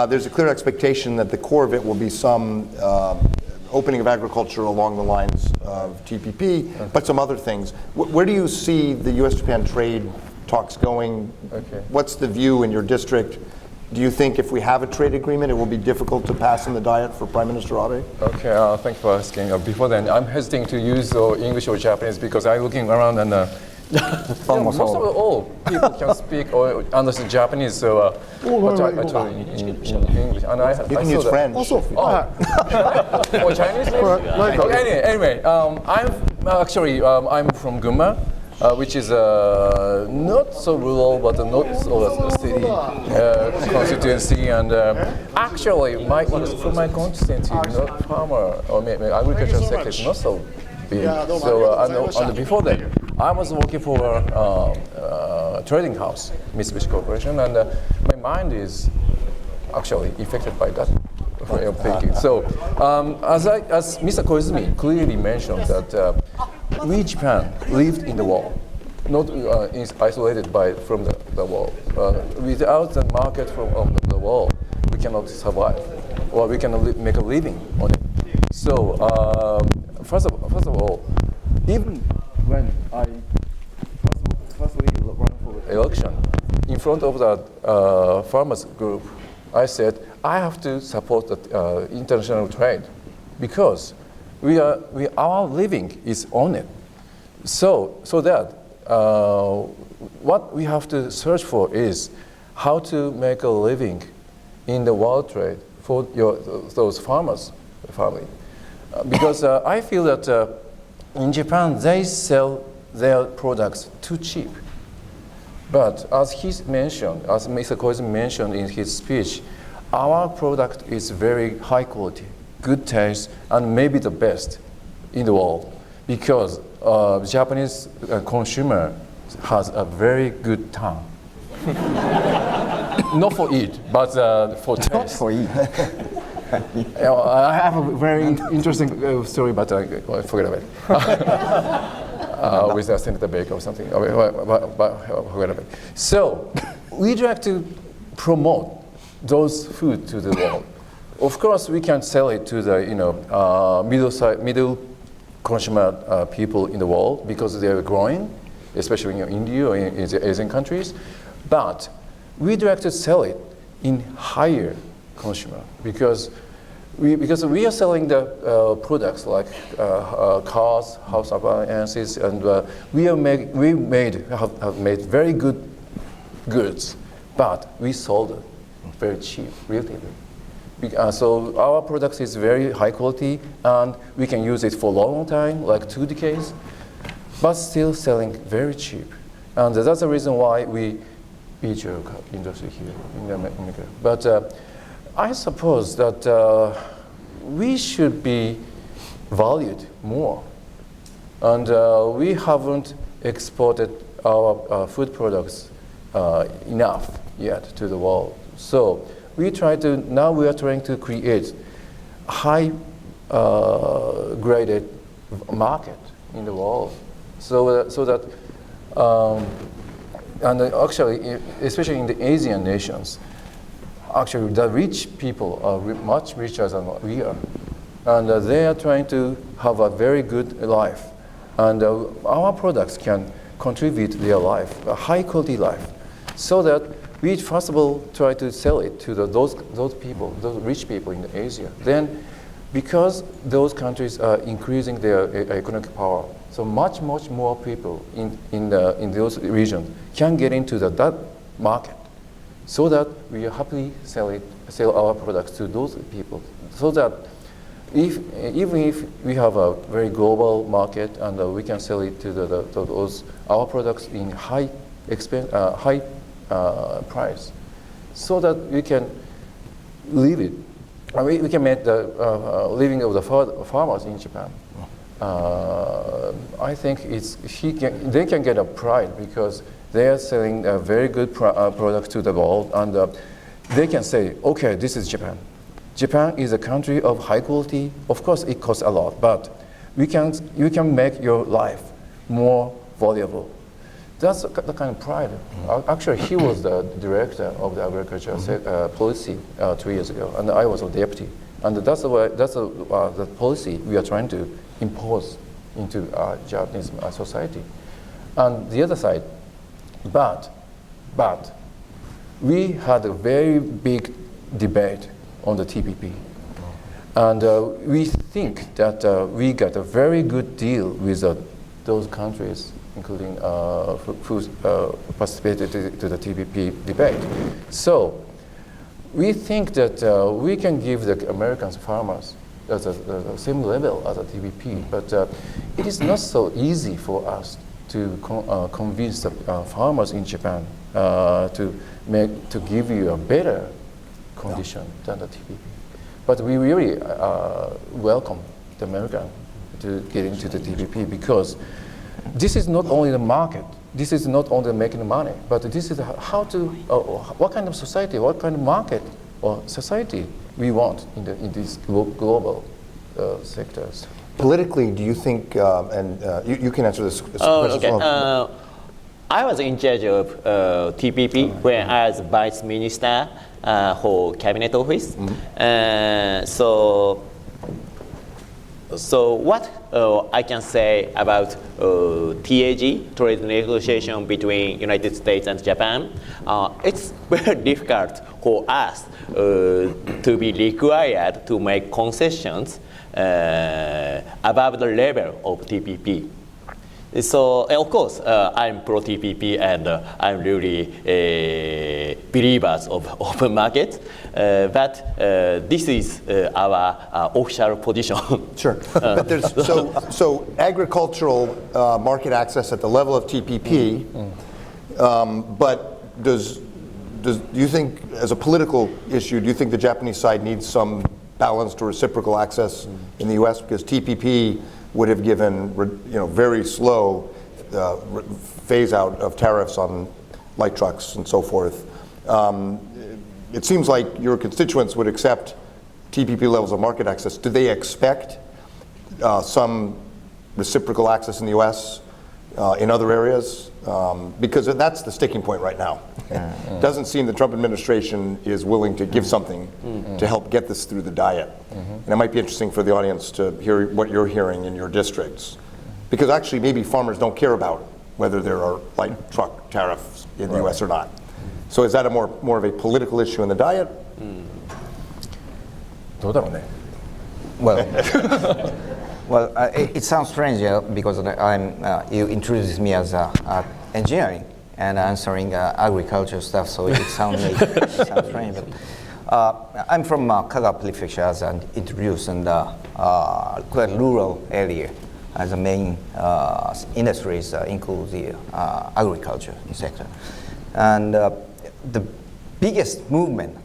there's a clear expectation that the core of it will be some opening of agriculture along the lines of TPP, but some other things. Where do you see the U.S.-Japan trade talks going? Okay. What's the view in your district? Do you think if we have a trade agreement, it will be difficult to pass in the Diet for Prime Minister Abe? Okay, thanks for asking. Before then, I'm hesitating to use English or Japanese because I'm looking around and most of all people can speak or understand Japanese, so but I told in English. And You can use French. Or Chinese? Maybe? Anyway, I'm from Gunma. Which is not so rural, but not so city constituency. And actually, from my constituency, not farmer or maybe agricultural sector is not so big. And before that, I was working for a trading house, Mitsubishi Corporation, and my mind is actually affected by that way of thinking. So, as Mr. Koizumi clearly mentioned that we Japan lived in the world, not is isolated from the world. Without the market from the world, we cannot survive, or we cannot make a living on it. So, first of all, even when I firstly ran for election, in front of the farmers group, I said I have to support the international trade because our living is on it. So that what we have to search for is how to make a living in the world trade for those farmers family, because I feel that in Japan they sell their products too cheap. But as Mr. Koizumi mentioned in his speech, our product is very high quality, good taste, and maybe the best in the world because Japanese consumer has a very good tongue. Not for eat, but for taste. Not for eat. I have a very interesting story, but I forget about it. With Senator Baker or something. But forget about it. So we'd like to promote those food to the world. Of course, we can sell it to the middle consumer people in the world because they are growing, especially in India or in Asian countries. But we'd like to sell it in higher consumer because we are selling the products like cars, house appliances, and we have made very good goods, but we sold it very cheap, relatively. So our product is very high quality, and we can use it for a long time, like 2 decades, but still selling very cheap. And that's the reason why we beat your industry here in America. But I suppose that we should be valued more. And we haven't exported our food products enough yet to the world. So now we are trying to create high graded market in the world. So that and actually, especially in the Asian nations, actually the rich people are much richer than we are. And they are trying to have a very good life. And our products can contribute their life, a high quality life. So that we first of all try to sell it to those people, those rich people in Asia. Then, because those countries are increasing their economic power, so much more people in those regions can get into that market, so that we happily sell our products to those people. So that even if we have a very global market and we can sell it to our products in high price, so that we can live it. We can make the living of the farmers in Japan. I think they can get a pride because they are selling a very good product to the world, and they can say, okay, this is Japan. Japan is a country of high quality. Of course, it costs a lot, but you can make your life more valuable. That's the kind of pride. Actually, he was the director of the agriculture policy 2 years ago, and I was a deputy. And that's the policy we are trying to impose into Japanese society. And the other side, but we had a very big debate on the TPP. And we think that we got a very good deal with those countries, including who participated to the TPP debate. So we think that we can give the American farmers the same level as a TPP, but it is not so easy for us to convince the farmers in Japan to give you a better condition than the TPP. But we really welcome the American to get into the TPP because this is not only the market, this is not only making money, but this is what kind of society, what kind of market or society we want in these global sectors? Politically, do you think, and you can answer this question Okay. as well. I was in charge of TPP when I was vice minister for cabinet office. So what I can say about TAG, trade negotiation between United States and Japan, it's very difficult for us to be required to make concessions above the level of TPP. So of course, I'm pro TPP and I'm really believers of open market. But this is our official position. Sure, but there's so agricultural market access at the level of TPP. But do you think, as a political issue, do you think the Japanese side needs some balanced or reciprocal access in the U.S. because TPP would have given very slow phase out of tariffs on light trucks and so forth. It seems like your constituents would accept TPP levels of market access. Do they expect some reciprocal access in the U.S. In other areas? Because that's the sticking point right now. It doesn't seem the Trump administration is willing to give something to help get this through the diet. And it might be interesting for the audience to hear what you're hearing in your districts. Because actually maybe farmers don't care about whether there are light truck tariffs in the U.S. or not. So is that a more of a political issue in the diet? どうだろうね。 Well, it sounds strange because you introduced me as engineering and answering agriculture stuff, so it sounds strange. But I'm from Kaga Prefecture, as I introduced, and quite rural area. As the main industries include the agriculture sector, and the biggest movement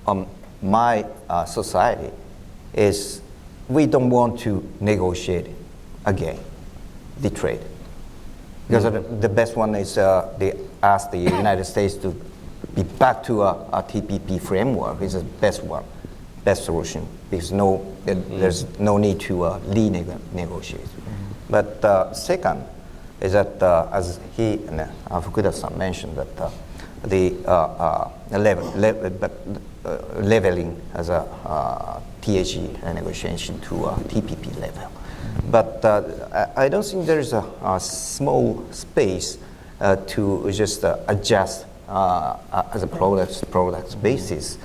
on my society is we don't want to negotiate again the trade. Because the best one is they ask the United States to be back to a TPP framework is the best one, best solution, because there's no need to renegotiate. But second is that, as he and Fukuda-san mentioned, that the leveling as a THE negotiation to a TPP level. But I don't think there is a small space to just adjust as a product basis,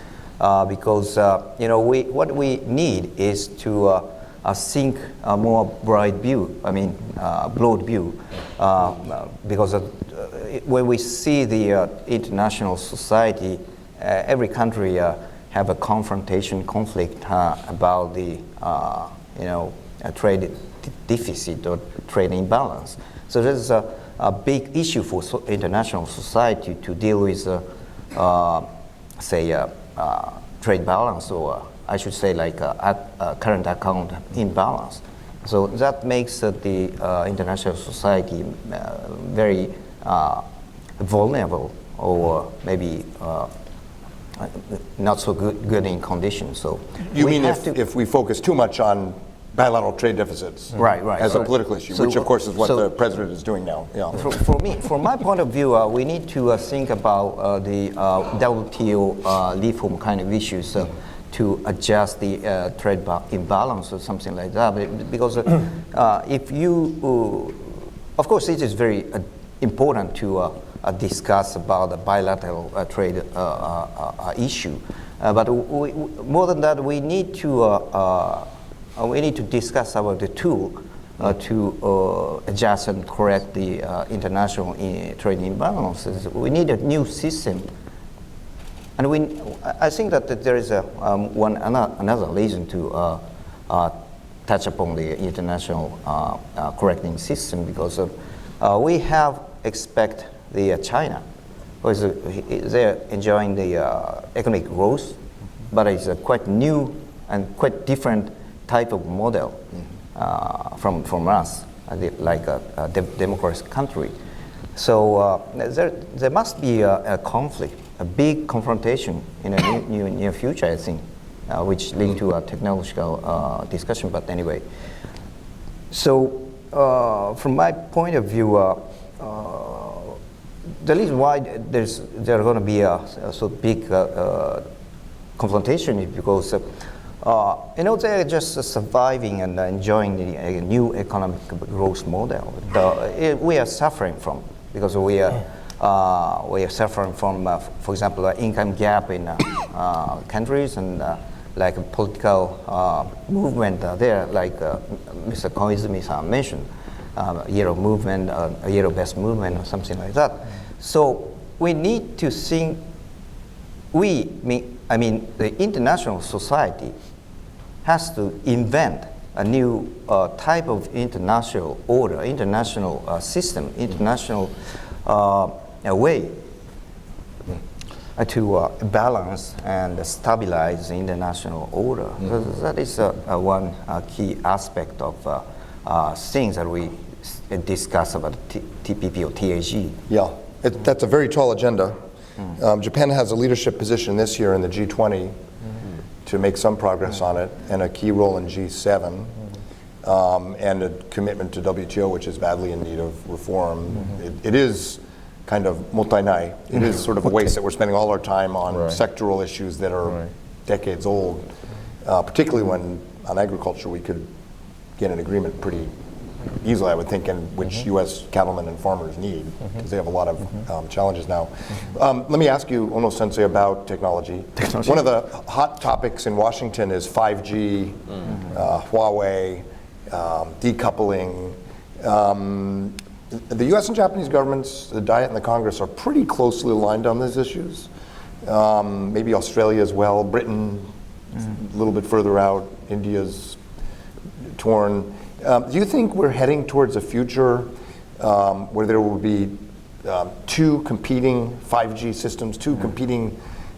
because what we need is to think a more broad view. Because when we see the international society, every country have a conflict about the a trade deficit or trade imbalance. So there's a big issue for international society to deal with, trade balance, or I should say like a current account imbalance. So that makes the international society very vulnerable, or maybe not so good in condition. So you mean if we focus too much on bilateral trade deficits, right, as a political issue, which of course is what the president is doing now. Yeah. For me, from my point of view, we need to think about the WTO reform kind of issues to adjust the trade imbalance or something like that. Because if you, of course, it is very important to discuss about the bilateral trade issue. But more than that, we need to discuss about the tool to adjust and correct the international trade imbalances. We need a new system, and I think that there is another reason to touch upon the international correcting system, because we have expect the China, because they're enjoying the economic growth, but it's a quite new and quite different type of model from us, like a democratic country. So there must be a conflict a big confrontation in the near future, I think, which lead to a technological discussion. But anyway, so from my point of view, the reason why there's going to be a so big confrontation is because they're just surviving and enjoying the new economic growth model. We are suffering from, because we are suffering from, for example, income gap in countries, and like a political movement there, like Mr. Koizumi mentioned, yellow movement, a yellow-based movement, or something like that. So we need to think. The international society has to invent a new type of international order, international system, international way to balance and stabilize the international order. That is one key aspect of things that we discuss about TPP or TAG. Yeah, that's a very tall agenda. Japan has a leadership position this year in the G20 to make some progress on it, and a key role in G7, and a commitment to WTO, which is badly in need of reform. It is kind of mottainai. It is sort of a waste that we're spending all our time on sectoral issues that are decades old, particularly when on agriculture we could get an agreement pretty easily, I would think, and which U.S. cattlemen and farmers need, because they have a lot of challenges now. Let me ask you, Ono Sensei, about technology. One of the hot topics in Washington is 5G, Huawei, decoupling. The U.S. and Japanese governments, the Diet and the Congress, are pretty closely aligned on these issues. Maybe Australia as well, Britain a little bit further out, India's torn. Do you think we're heading towards a future where there will be two competing 5G systems, two competing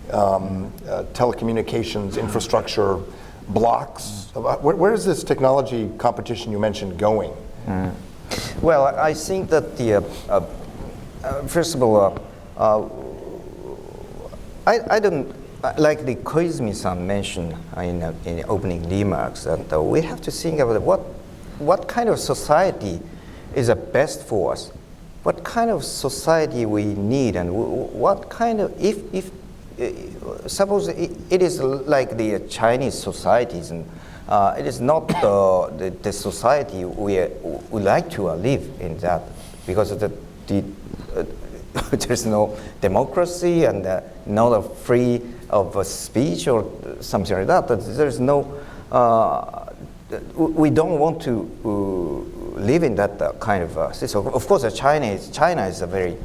telecommunications infrastructure blocks? Where is this technology competition you mentioned going? Well, I think that first of all, I don't, like the Koizumi-san mentioned in the opening remarks, that we have to think about what kind of society is the best for us, what kind of society we need, and what kind of, if suppose it is like the Chinese societies, and it is not the society we like to live in, that, because there's no democracy and not a free of speech or something like that. There's no, we don't want to live in that kind of system. Of course, China is a very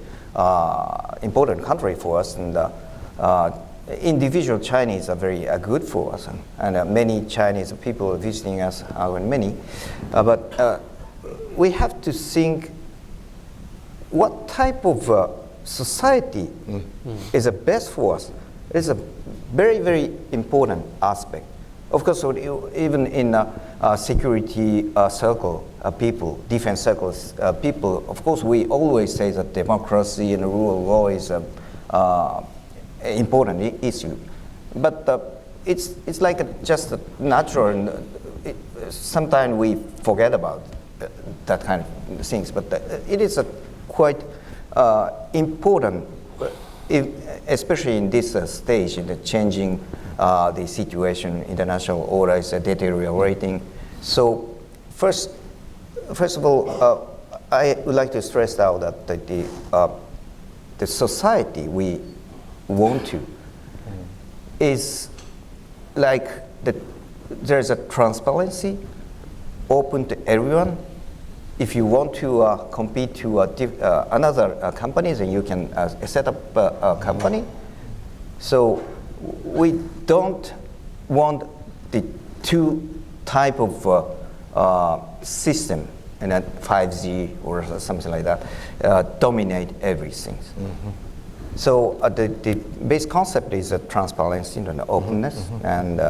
important country for us, and individual Chinese are very good for us, and many Chinese people are visiting us, many. But we have to think what type of society is the best for us. It's a very, very important aspect. Of course, even in security circle people, defense circles people, of course, we always say that democracy and the rule of law is an important issue. But it's like just a natural, and sometimes we forget about that kind of things. But it is a quite important, especially in this stage, in the changing the situation, international order is deteriorating. So first of all, I would like to stress out that the society we want to is like there's a transparency, open to everyone. If you want to compete to another companies, then you can set up a company. So we don't want the two type of system, and 5G or something like that, dominate everything. So the base concept is transparency and openness, and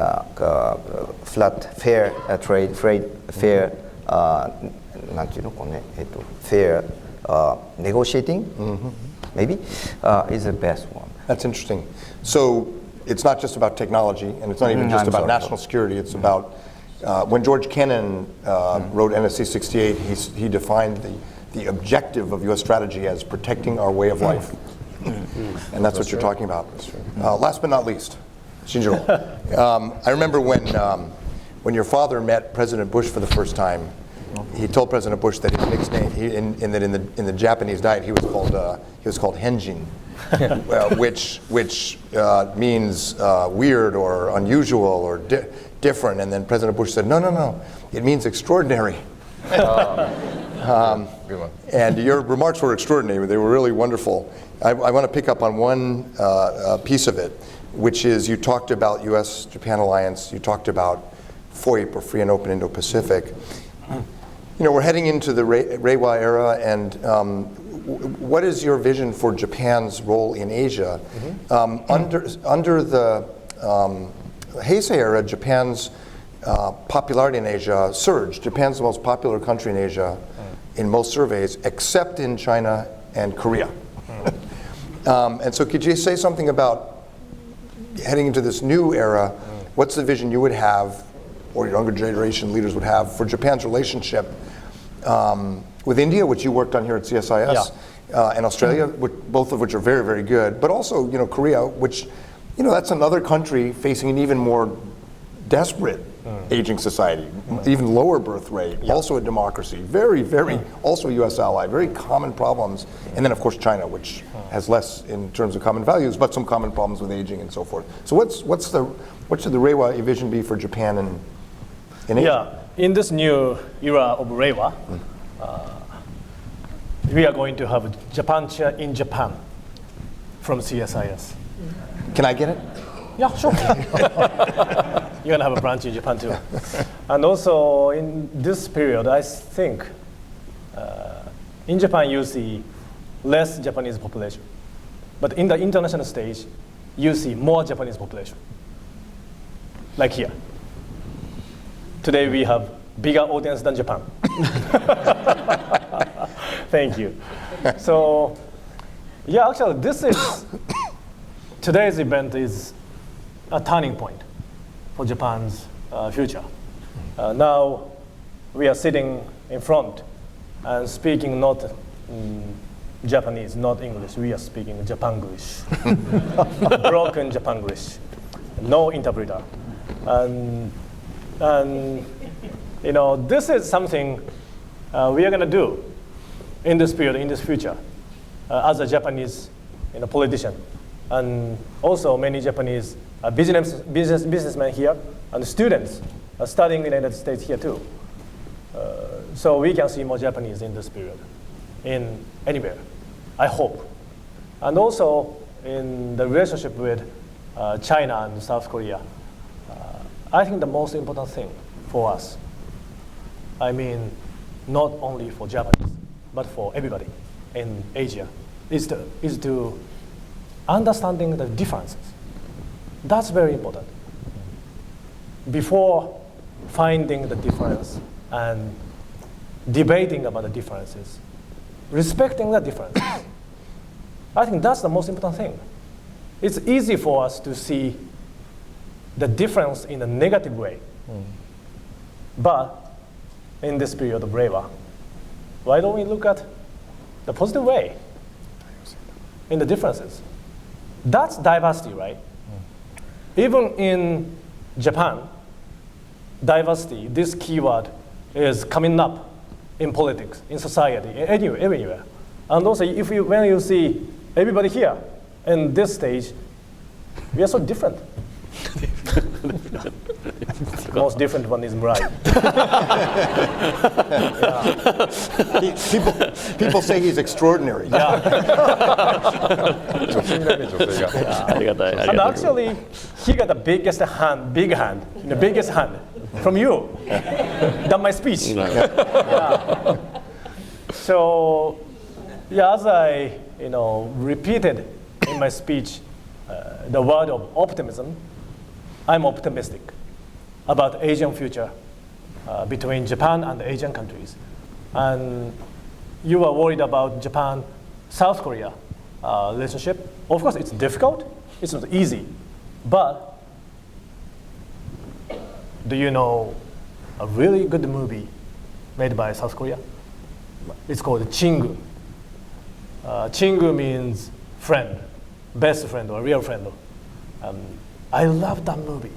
flat, fair trade, fair, fair negotiating, maybe, is the best one. That's interesting. So it's not just about technology, and it's not even just about national security. It's about when George Kennan wrote NSC 68, he defined the objective of U.S. strategy as protecting our way of life. And that's what you're talking about. Last but not least, Shinjiro. I remember when your father met President Bush for the first time, he told President Bush that his nickname, in the Japanese diet, he was called Henjin, which means weird or unusual or different. And then President Bush said, no, it means extraordinary. Good one. And your remarks were extraordinary. They were really wonderful. I want to pick up on one piece of it, which is you talked about U.S.-Japan alliance. You talked about FOIP, or Free and Open Indo-Pacific. You know, we're heading into the Reiwa era, and what is your vision for Japan's role in Asia? Under the Heisei era, Japan's popularity in Asia surged. Japan's the most popular country in Asia in most surveys, except in China and Korea. And so could you say something about heading into this new era? What's the vision you would have, or your younger generation leaders would have, for Japan's relationship with India, which you worked on here at CSIS, and Australia, both of which are very, very good, but also, you know, Korea, which, you know, that's another country facing an even more desperate aging society, even lower birth rate, also a democracy, very, very, also a U.S. ally, very common problems, and then of course China, which has less in terms of common values, but some common problems with aging and so forth. So what should the Reiwa vision be for Japan and Asia? Yeah, in this new era of Reiwa, we are going to have a Japan Chair in Japan from CSIS. Can I get it? Yeah, sure. You're gonna have a branch in Japan too. And also in this period, I think in Japan you see less Japanese population. But in the international stage, you see more Japanese population. Like here. Today we have bigger audience than Japan. Thank you. So, yeah, actually today's event is a turning point for Japan's future. Now we are sitting in front and speaking not Japanese, not English. We are speaking Japanglish, broken Japanglish, no interpreter, and you know, this is something we are going to do in this period, in this future, as a Japanese politician, and also many Japanese businessmen here, and students studying in the United States here too. So we can see more Japanese in this period, in anywhere, I hope. And also in the relationship with China and South Korea, I think the most important thing for us, I mean, not only for Japanese, but for everybody in Asia, is to understanding the differences. That's very important. Before finding the difference and debating about the differences, respecting the differences, I think that's the most important thing. It's easy for us to see the difference in a negative way. But in this period of Reiwa, why don't we look at the positive way in the differences? That's diversity, right? Even in Japan, diversity, this keyword is coming up in politics, in society, everywhere. And also, when you see everybody here in this stage, we are so different. The most different one is Murai. People say he's extraordinary. And actually, he got the biggest hand, the biggest hand from you than my speech. So, as I repeated in my speech the word of optimism, I'm optimistic about Asian future between Japan and the Asian countries. And you are worried about Japan, South Korea. relationship. Of course, it's difficult. It's not easy. But do you know a really good movie made by South Korea? It's called Chingu. Chingu means friend, best friend or real friend. I love that movie.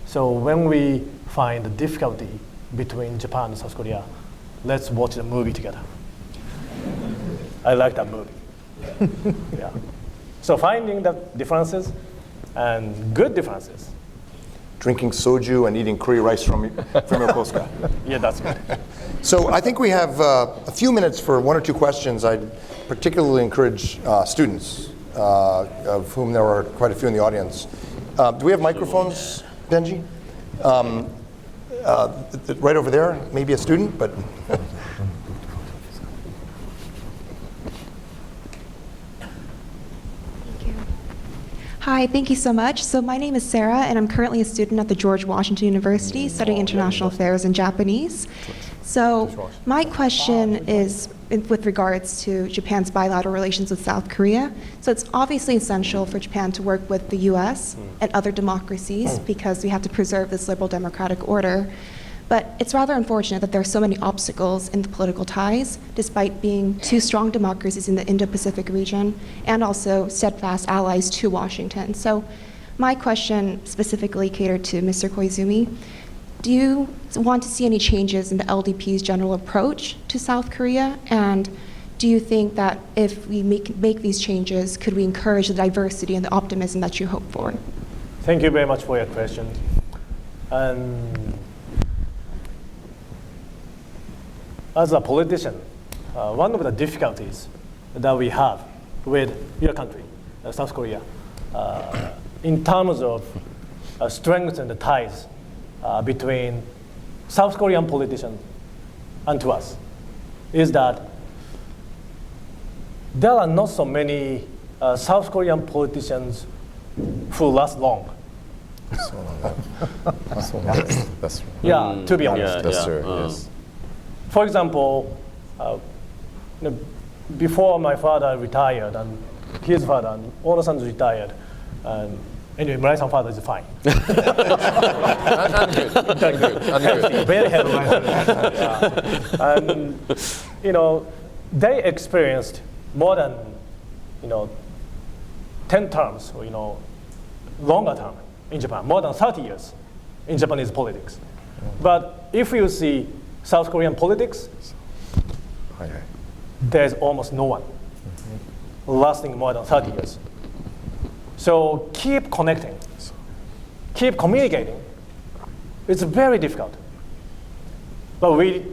So when we find the difficulty between Japan and South Korea, let's watch the movie together. I like that movie. Yeah. So finding the differences and good differences. Drinking soju and eating curry rice from Yokosuka. Yeah, that's good. So I think we have a few minutes for one or two questions. I'd particularly encourage students, of whom there are quite a few in the audience. Do we have microphones, Benji? Right over there, maybe a student, but. Hi, thank you so much. So my name is Sarah, and I'm currently a student at the George Washington University studying international affairs and Japanese. So my question is with regards to Japan's bilateral relations with South Korea. So it's obviously essential for Japan to work with the US and other democracies because we have to preserve this liberal democratic order. But it's rather unfortunate that there are so many obstacles in the political ties, despite being two strong democracies in the Indo-Pacific region and also steadfast allies to Washington. So my question specifically catered to Mr. Koizumi. Do you want to see any changes in the LDP's general approach to South Korea? And do you think that if we make these changes, could we encourage the diversity and the optimism that you hope for? Thank you very much for your question. As a politician, one of the difficulties that we have with your country, South Korea, in terms of strengthening the ties between South Korean politicians and to us, is that there are not so many South Korean politicians who last long. That's Yeah, to be honest. that's true. Yes. For example, before my father retired and his father and Ono-san retired, anyway, Murai-san father is fine. And good. Very healthy. And they experienced more than 10 terms or longer term in Japan, more than 30 years in Japanese politics. But if you see South Korean politics, there's almost no one lasting more than 30 years. So keep connecting, keep communicating. It's very difficult. But we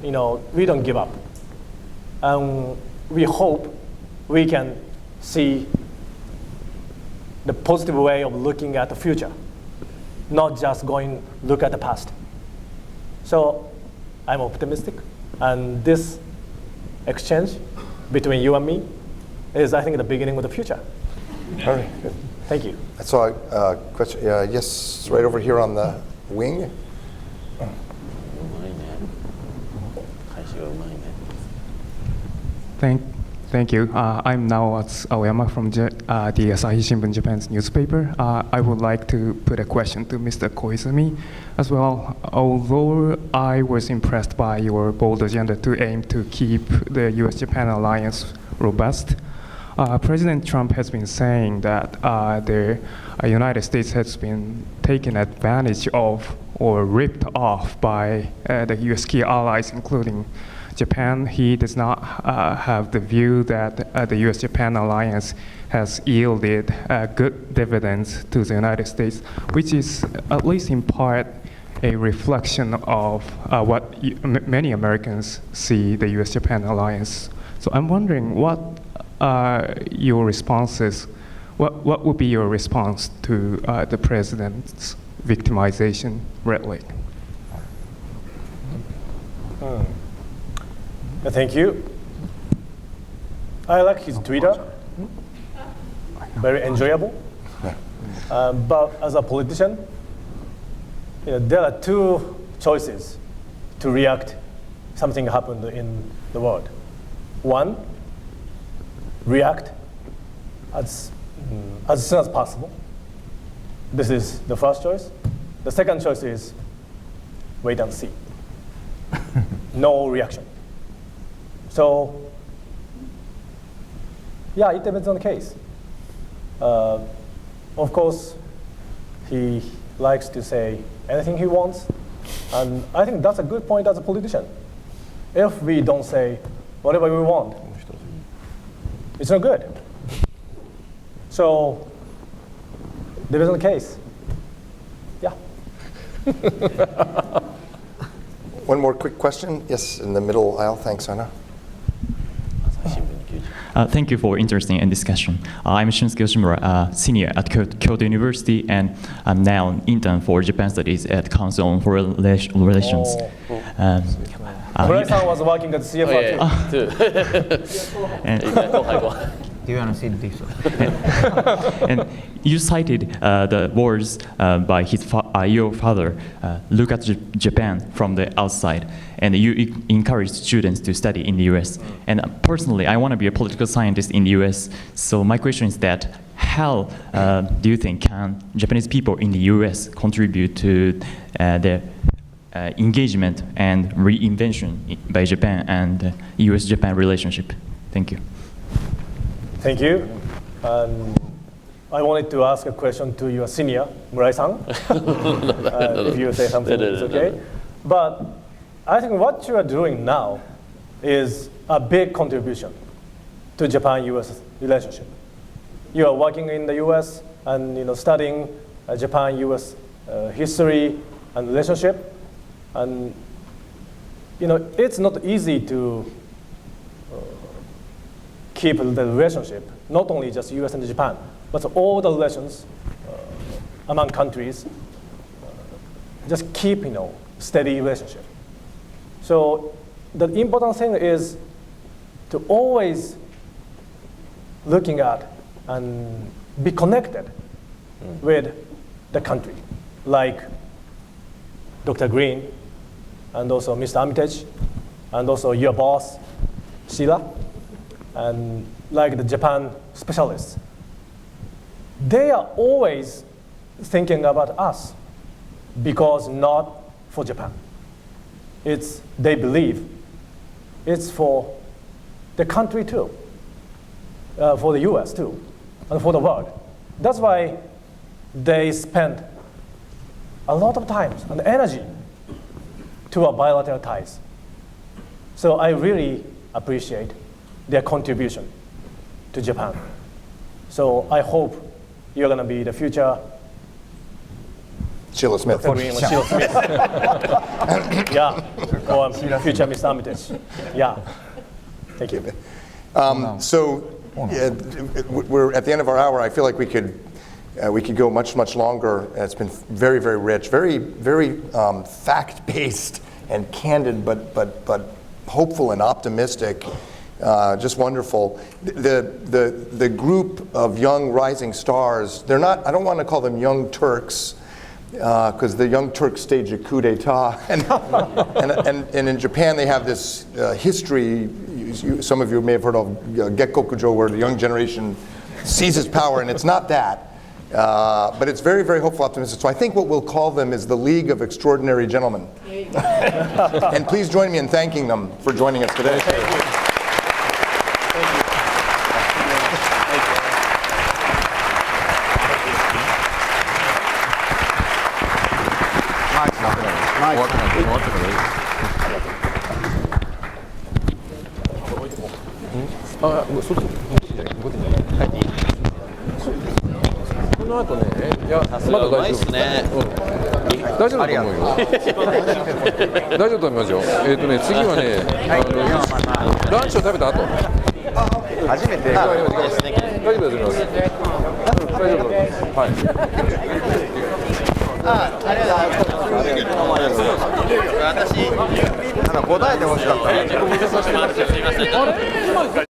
don't give up. And we hope we can see the positive way of looking at the future, not just look at the past. So I'm optimistic, and this exchange between you and me is, I think, the beginning of the future. All right, good. Thank you. I saw a question, yes, right over here on the wing. Thank you. I'm now at Aoyama from the Asahi Shimbun Japan's newspaper. I would like to put a question to Mr. Koizumi as well. Although I was impressed by your bold agenda to aim to keep the US-Japan alliance robust, President Trump has been saying that the United States has been taken advantage of or ripped off by the US key allies, including Japan. He does not have the view that the US-Japan alliance has yielded good dividends to the United States, which is at least in part a reflection of what many Americans see the US-Japan alliance. So I'm wondering what your response is. What would be your response to the president's victimization rhetoric? Thank you. I like his Twitter. Very enjoyable. But as a politician, there are two choices to react something happened in the world. One, react as soon as possible. This is the first choice. The second choice is wait and see. No reaction. So, yeah, it depends on the case. Of course, he likes to say anything he wants, and I think that's a good point as a politician. If we don't say whatever we want, it's not good. So, depends on the case. Yeah. One more quick question. Yes, in the middle aisle. Thanks, Anna. Thank you for interesting and discussion. I'm Shunsuke Yoshimura, senior at Kyoto University, and I'm now an intern for Japan Studies at Council on Foreign Relations. Murai-san was working at CFR too. Do you want to see this? And you cited the words by your father, look at Japan from the outside, and you encourage students to study in the US. And personally, I want to be a political scientist in the US, so my question is that how do you think can Japanese people in the US contribute to the engagement and reinvention by Japan and US-Japan relationship? Thank you. Thank you. I wanted to ask a question to your senior, Murai-san. If you say something, it's okay. But I think what you are doing now is a big contribution to Japan-US relationship. You are working in the US and studying Japan-US history and relationship. And it's not easy to keep the relationship, not only just US and Japan, but all the relations among countries, just keep steady relationship. So the important thing is to always looking at and be connected with the country, like Dr. Green, and also Mr. Armitage, and also your boss, Sheila, and like the Japan specialists. They are always thinking about us because not for Japan. They believe it's for the country too, for the US too, and for the world. That's why they spend a lot of time and energy to our bilateral ties. So I really appreciate their contribution to Japan. So I hope you're going to be the future Sheila Smith. Sheila Smith. Yeah, or future Mr. Armitage. Yeah, thank you. We're at the end of our hour. I feel like we could go much longer. It's been very, very rich, very, very fact-based and candid, but hopeful and optimistic. Just wonderful. The group of young rising stars, they're not, I don't want to call them young Turks, because the young Turks staged a coup d'etat. And in Japan they have this history, some of you may have heard of Gekkokujo, where the young generation seizes power, and it's not that. But it's very, very hopeful, optimistic. So I think what we'll call them is the League of Extraordinary Gentlemen. And please join me in thanking them for joining us today. Thank you.大丈夫だと思うよ。大丈夫と思いますよ。次はね、ランチを食べた後。初めて。大丈夫です。大丈夫です。はい。ありがとうございます。私、答えてほしかった。